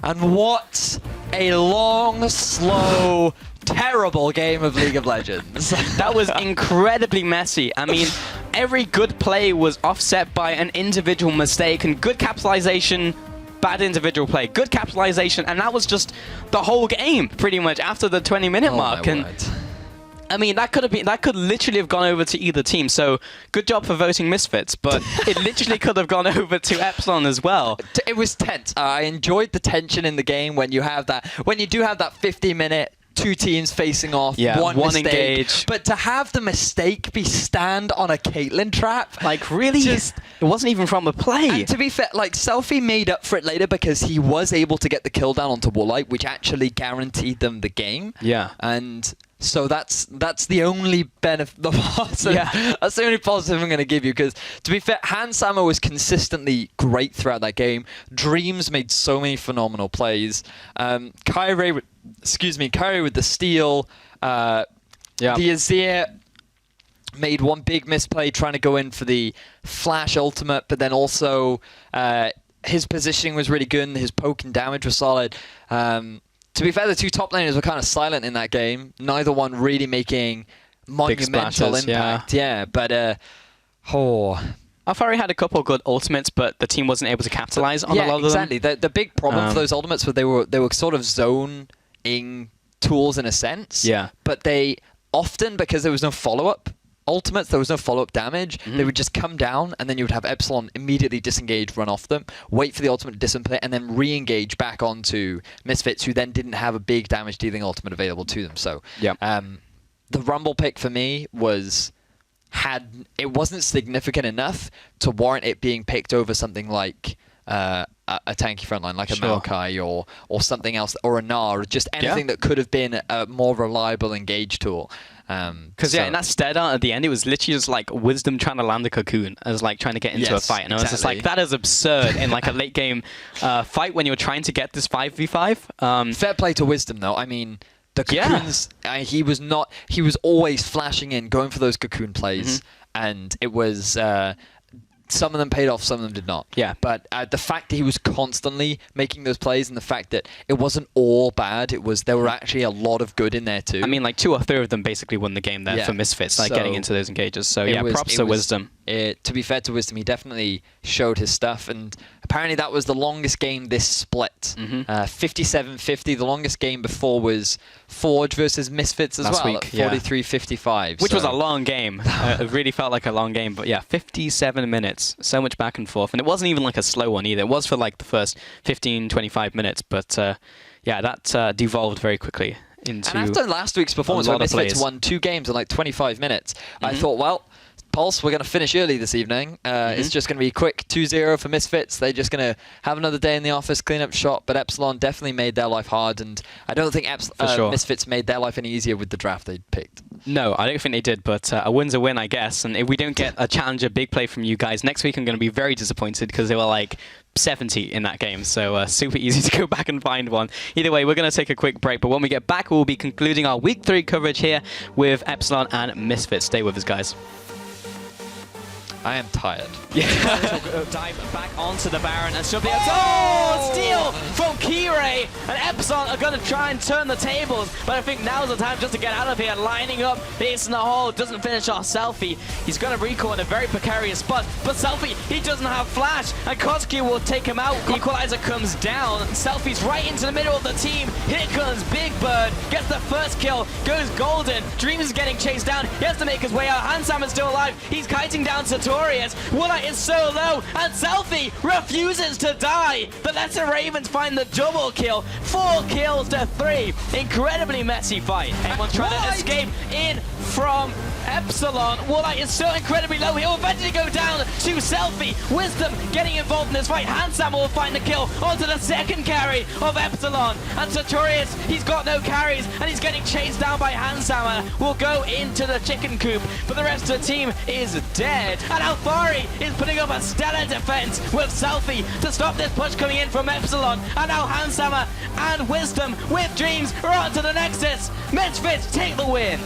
And what a long, slow, terrible game of League of Legends. That was incredibly messy. I mean, every good play was offset by an individual mistake, and good capitalization, bad individual play, good capitalization, and that was just the whole game pretty much after the 20-minute mark. And I mean, that could literally have gone over to either team. So good job for voting Misfits, but it literally could have gone over to Epsilon as well. It was tense. I enjoyed the tension in the game when you have that, when you do have that 50-minute. Two teams facing off, one mistake. Engage. But to have the mistake be stand on a Caitlyn trap, like really, it wasn't even from a play. And to be fair, like Selfie made up for it later because he was able to get the kill down onto Woolite, which actually guaranteed them the game. Yeah, and so that's the only benefit. That's the only positive I'm going to give you, because to be fair, Handsammer was consistently great throughout that game. Dreams made so many phenomenal plays. Kyrie with the steal. The Azir made one big misplay trying to go in for the flash ultimate, but then also his positioning was really good and his poke and damage was solid. To be fair, the two top laners were kind of silent in that game. Neither one really making monumental impact. But Alfari had a couple of good ultimates, but the team wasn't able to capitalize on a lot of them. Exactly. The big problem for those ultimates was they were sort of zoning tools in a sense. Yeah. But they often, because there was no follow-up ultimates, there was no follow-up damage, they would just come down, and then you would have Epsilon immediately disengage, run off them, wait for the ultimate to disengage, and then re-engage back onto Misfits, who then didn't have a big damage-dealing ultimate available to them. So the Rumble pick for me it wasn't significant enough to warrant it being picked over something like a tanky frontline, like a Maokai or something else, or a Gnar, or just anything that could have been a more reliable engage tool. Because in that stare down at the end, it was literally just like Wisdom trying to land a cocoon as like trying to get into a fight, and I was just like, that is absurd in like a late game fight when you're trying to get this 5v5. Fair play to Wisdom though. I mean, the cocoons. He was always flashing in, going for those cocoon plays, and it was. Some of them paid off, some of them did not. Yeah. But the fact that he was constantly making those plays, and the fact that it wasn't all bad, there were actually a lot of good in there too. I mean, like 2 or 3 of them basically won the game there for Misfits, like getting into those engages. So props to Wisdom. To be fair to Wisdom, he definitely showed his stuff, and apparently that was the longest game this split. 57-50. The longest game before was Forge versus Misfits as well, at 43-55. Which was a long game. It really felt like a long game, but 57 minutes. So much back and forth. And it wasn't even like a slow one either. It was for like the first 15-25 minutes, but that devolved very quickly into. And after last week's performance, where Misfits won 2 games in like 25 minutes, I thought, well, Pulse, we're going to finish early this evening. It's just going to be quick 2-0 for Misfits. They're just going to have another day in the office, clean up shop. But Epsilon definitely made their life hard, and I don't think Misfits made their life any easier with the draft they picked. No, I don't think they did, but a win's a win, I guess. And if we don't get a challenger big play from you guys next week, I'm going to be very disappointed because they were like 70 in that game, so super easy to go back and find one. Either way, we're going to take a quick break, but when we get back, we'll be concluding our Week 3 coverage here with Epsilon and Misfits. Stay with us, guys. I am tired. Dive back onto the Baron and shove the steal from Kire. away, and Epsilon are going to try and turn the tables, but I think now's the time just to get out of here. Lining up, it's in the hole, doesn't finish off Selfie. He's going to recall in a very precarious spot, but Selfie, he doesn't have flash, and Kotsky will take him out. Equalizer comes down, Selfie's right into the middle of the team. Here comes Big Bird, gets the first kill, goes golden. Dreams is getting chased down, he has to make his way out. Hansam is still alive, he's kiting down Sartorius. Woolite is so low, and Selfie refuses to die. The Lesser Ravens find the double kill, 4 kills to 3. Incredibly messy fight. Everyone's trying to escape in from Epsilon. Woolite is so incredibly low, he'll eventually go down to Selfie. Wisdom getting involved in this fight. Hansam will find the kill onto the second carry of Epsilon. And Sartorius, he's got no carries, and he's getting chased down by Hansam. Will go into the chicken coop, but the rest of the team is dead. And Alfari is putting up a stellar defense with Selfie to stop this push coming in from Epsilon. And now Hansam and Wisdom with Dreams are on to the Nexus. Misfits take the win.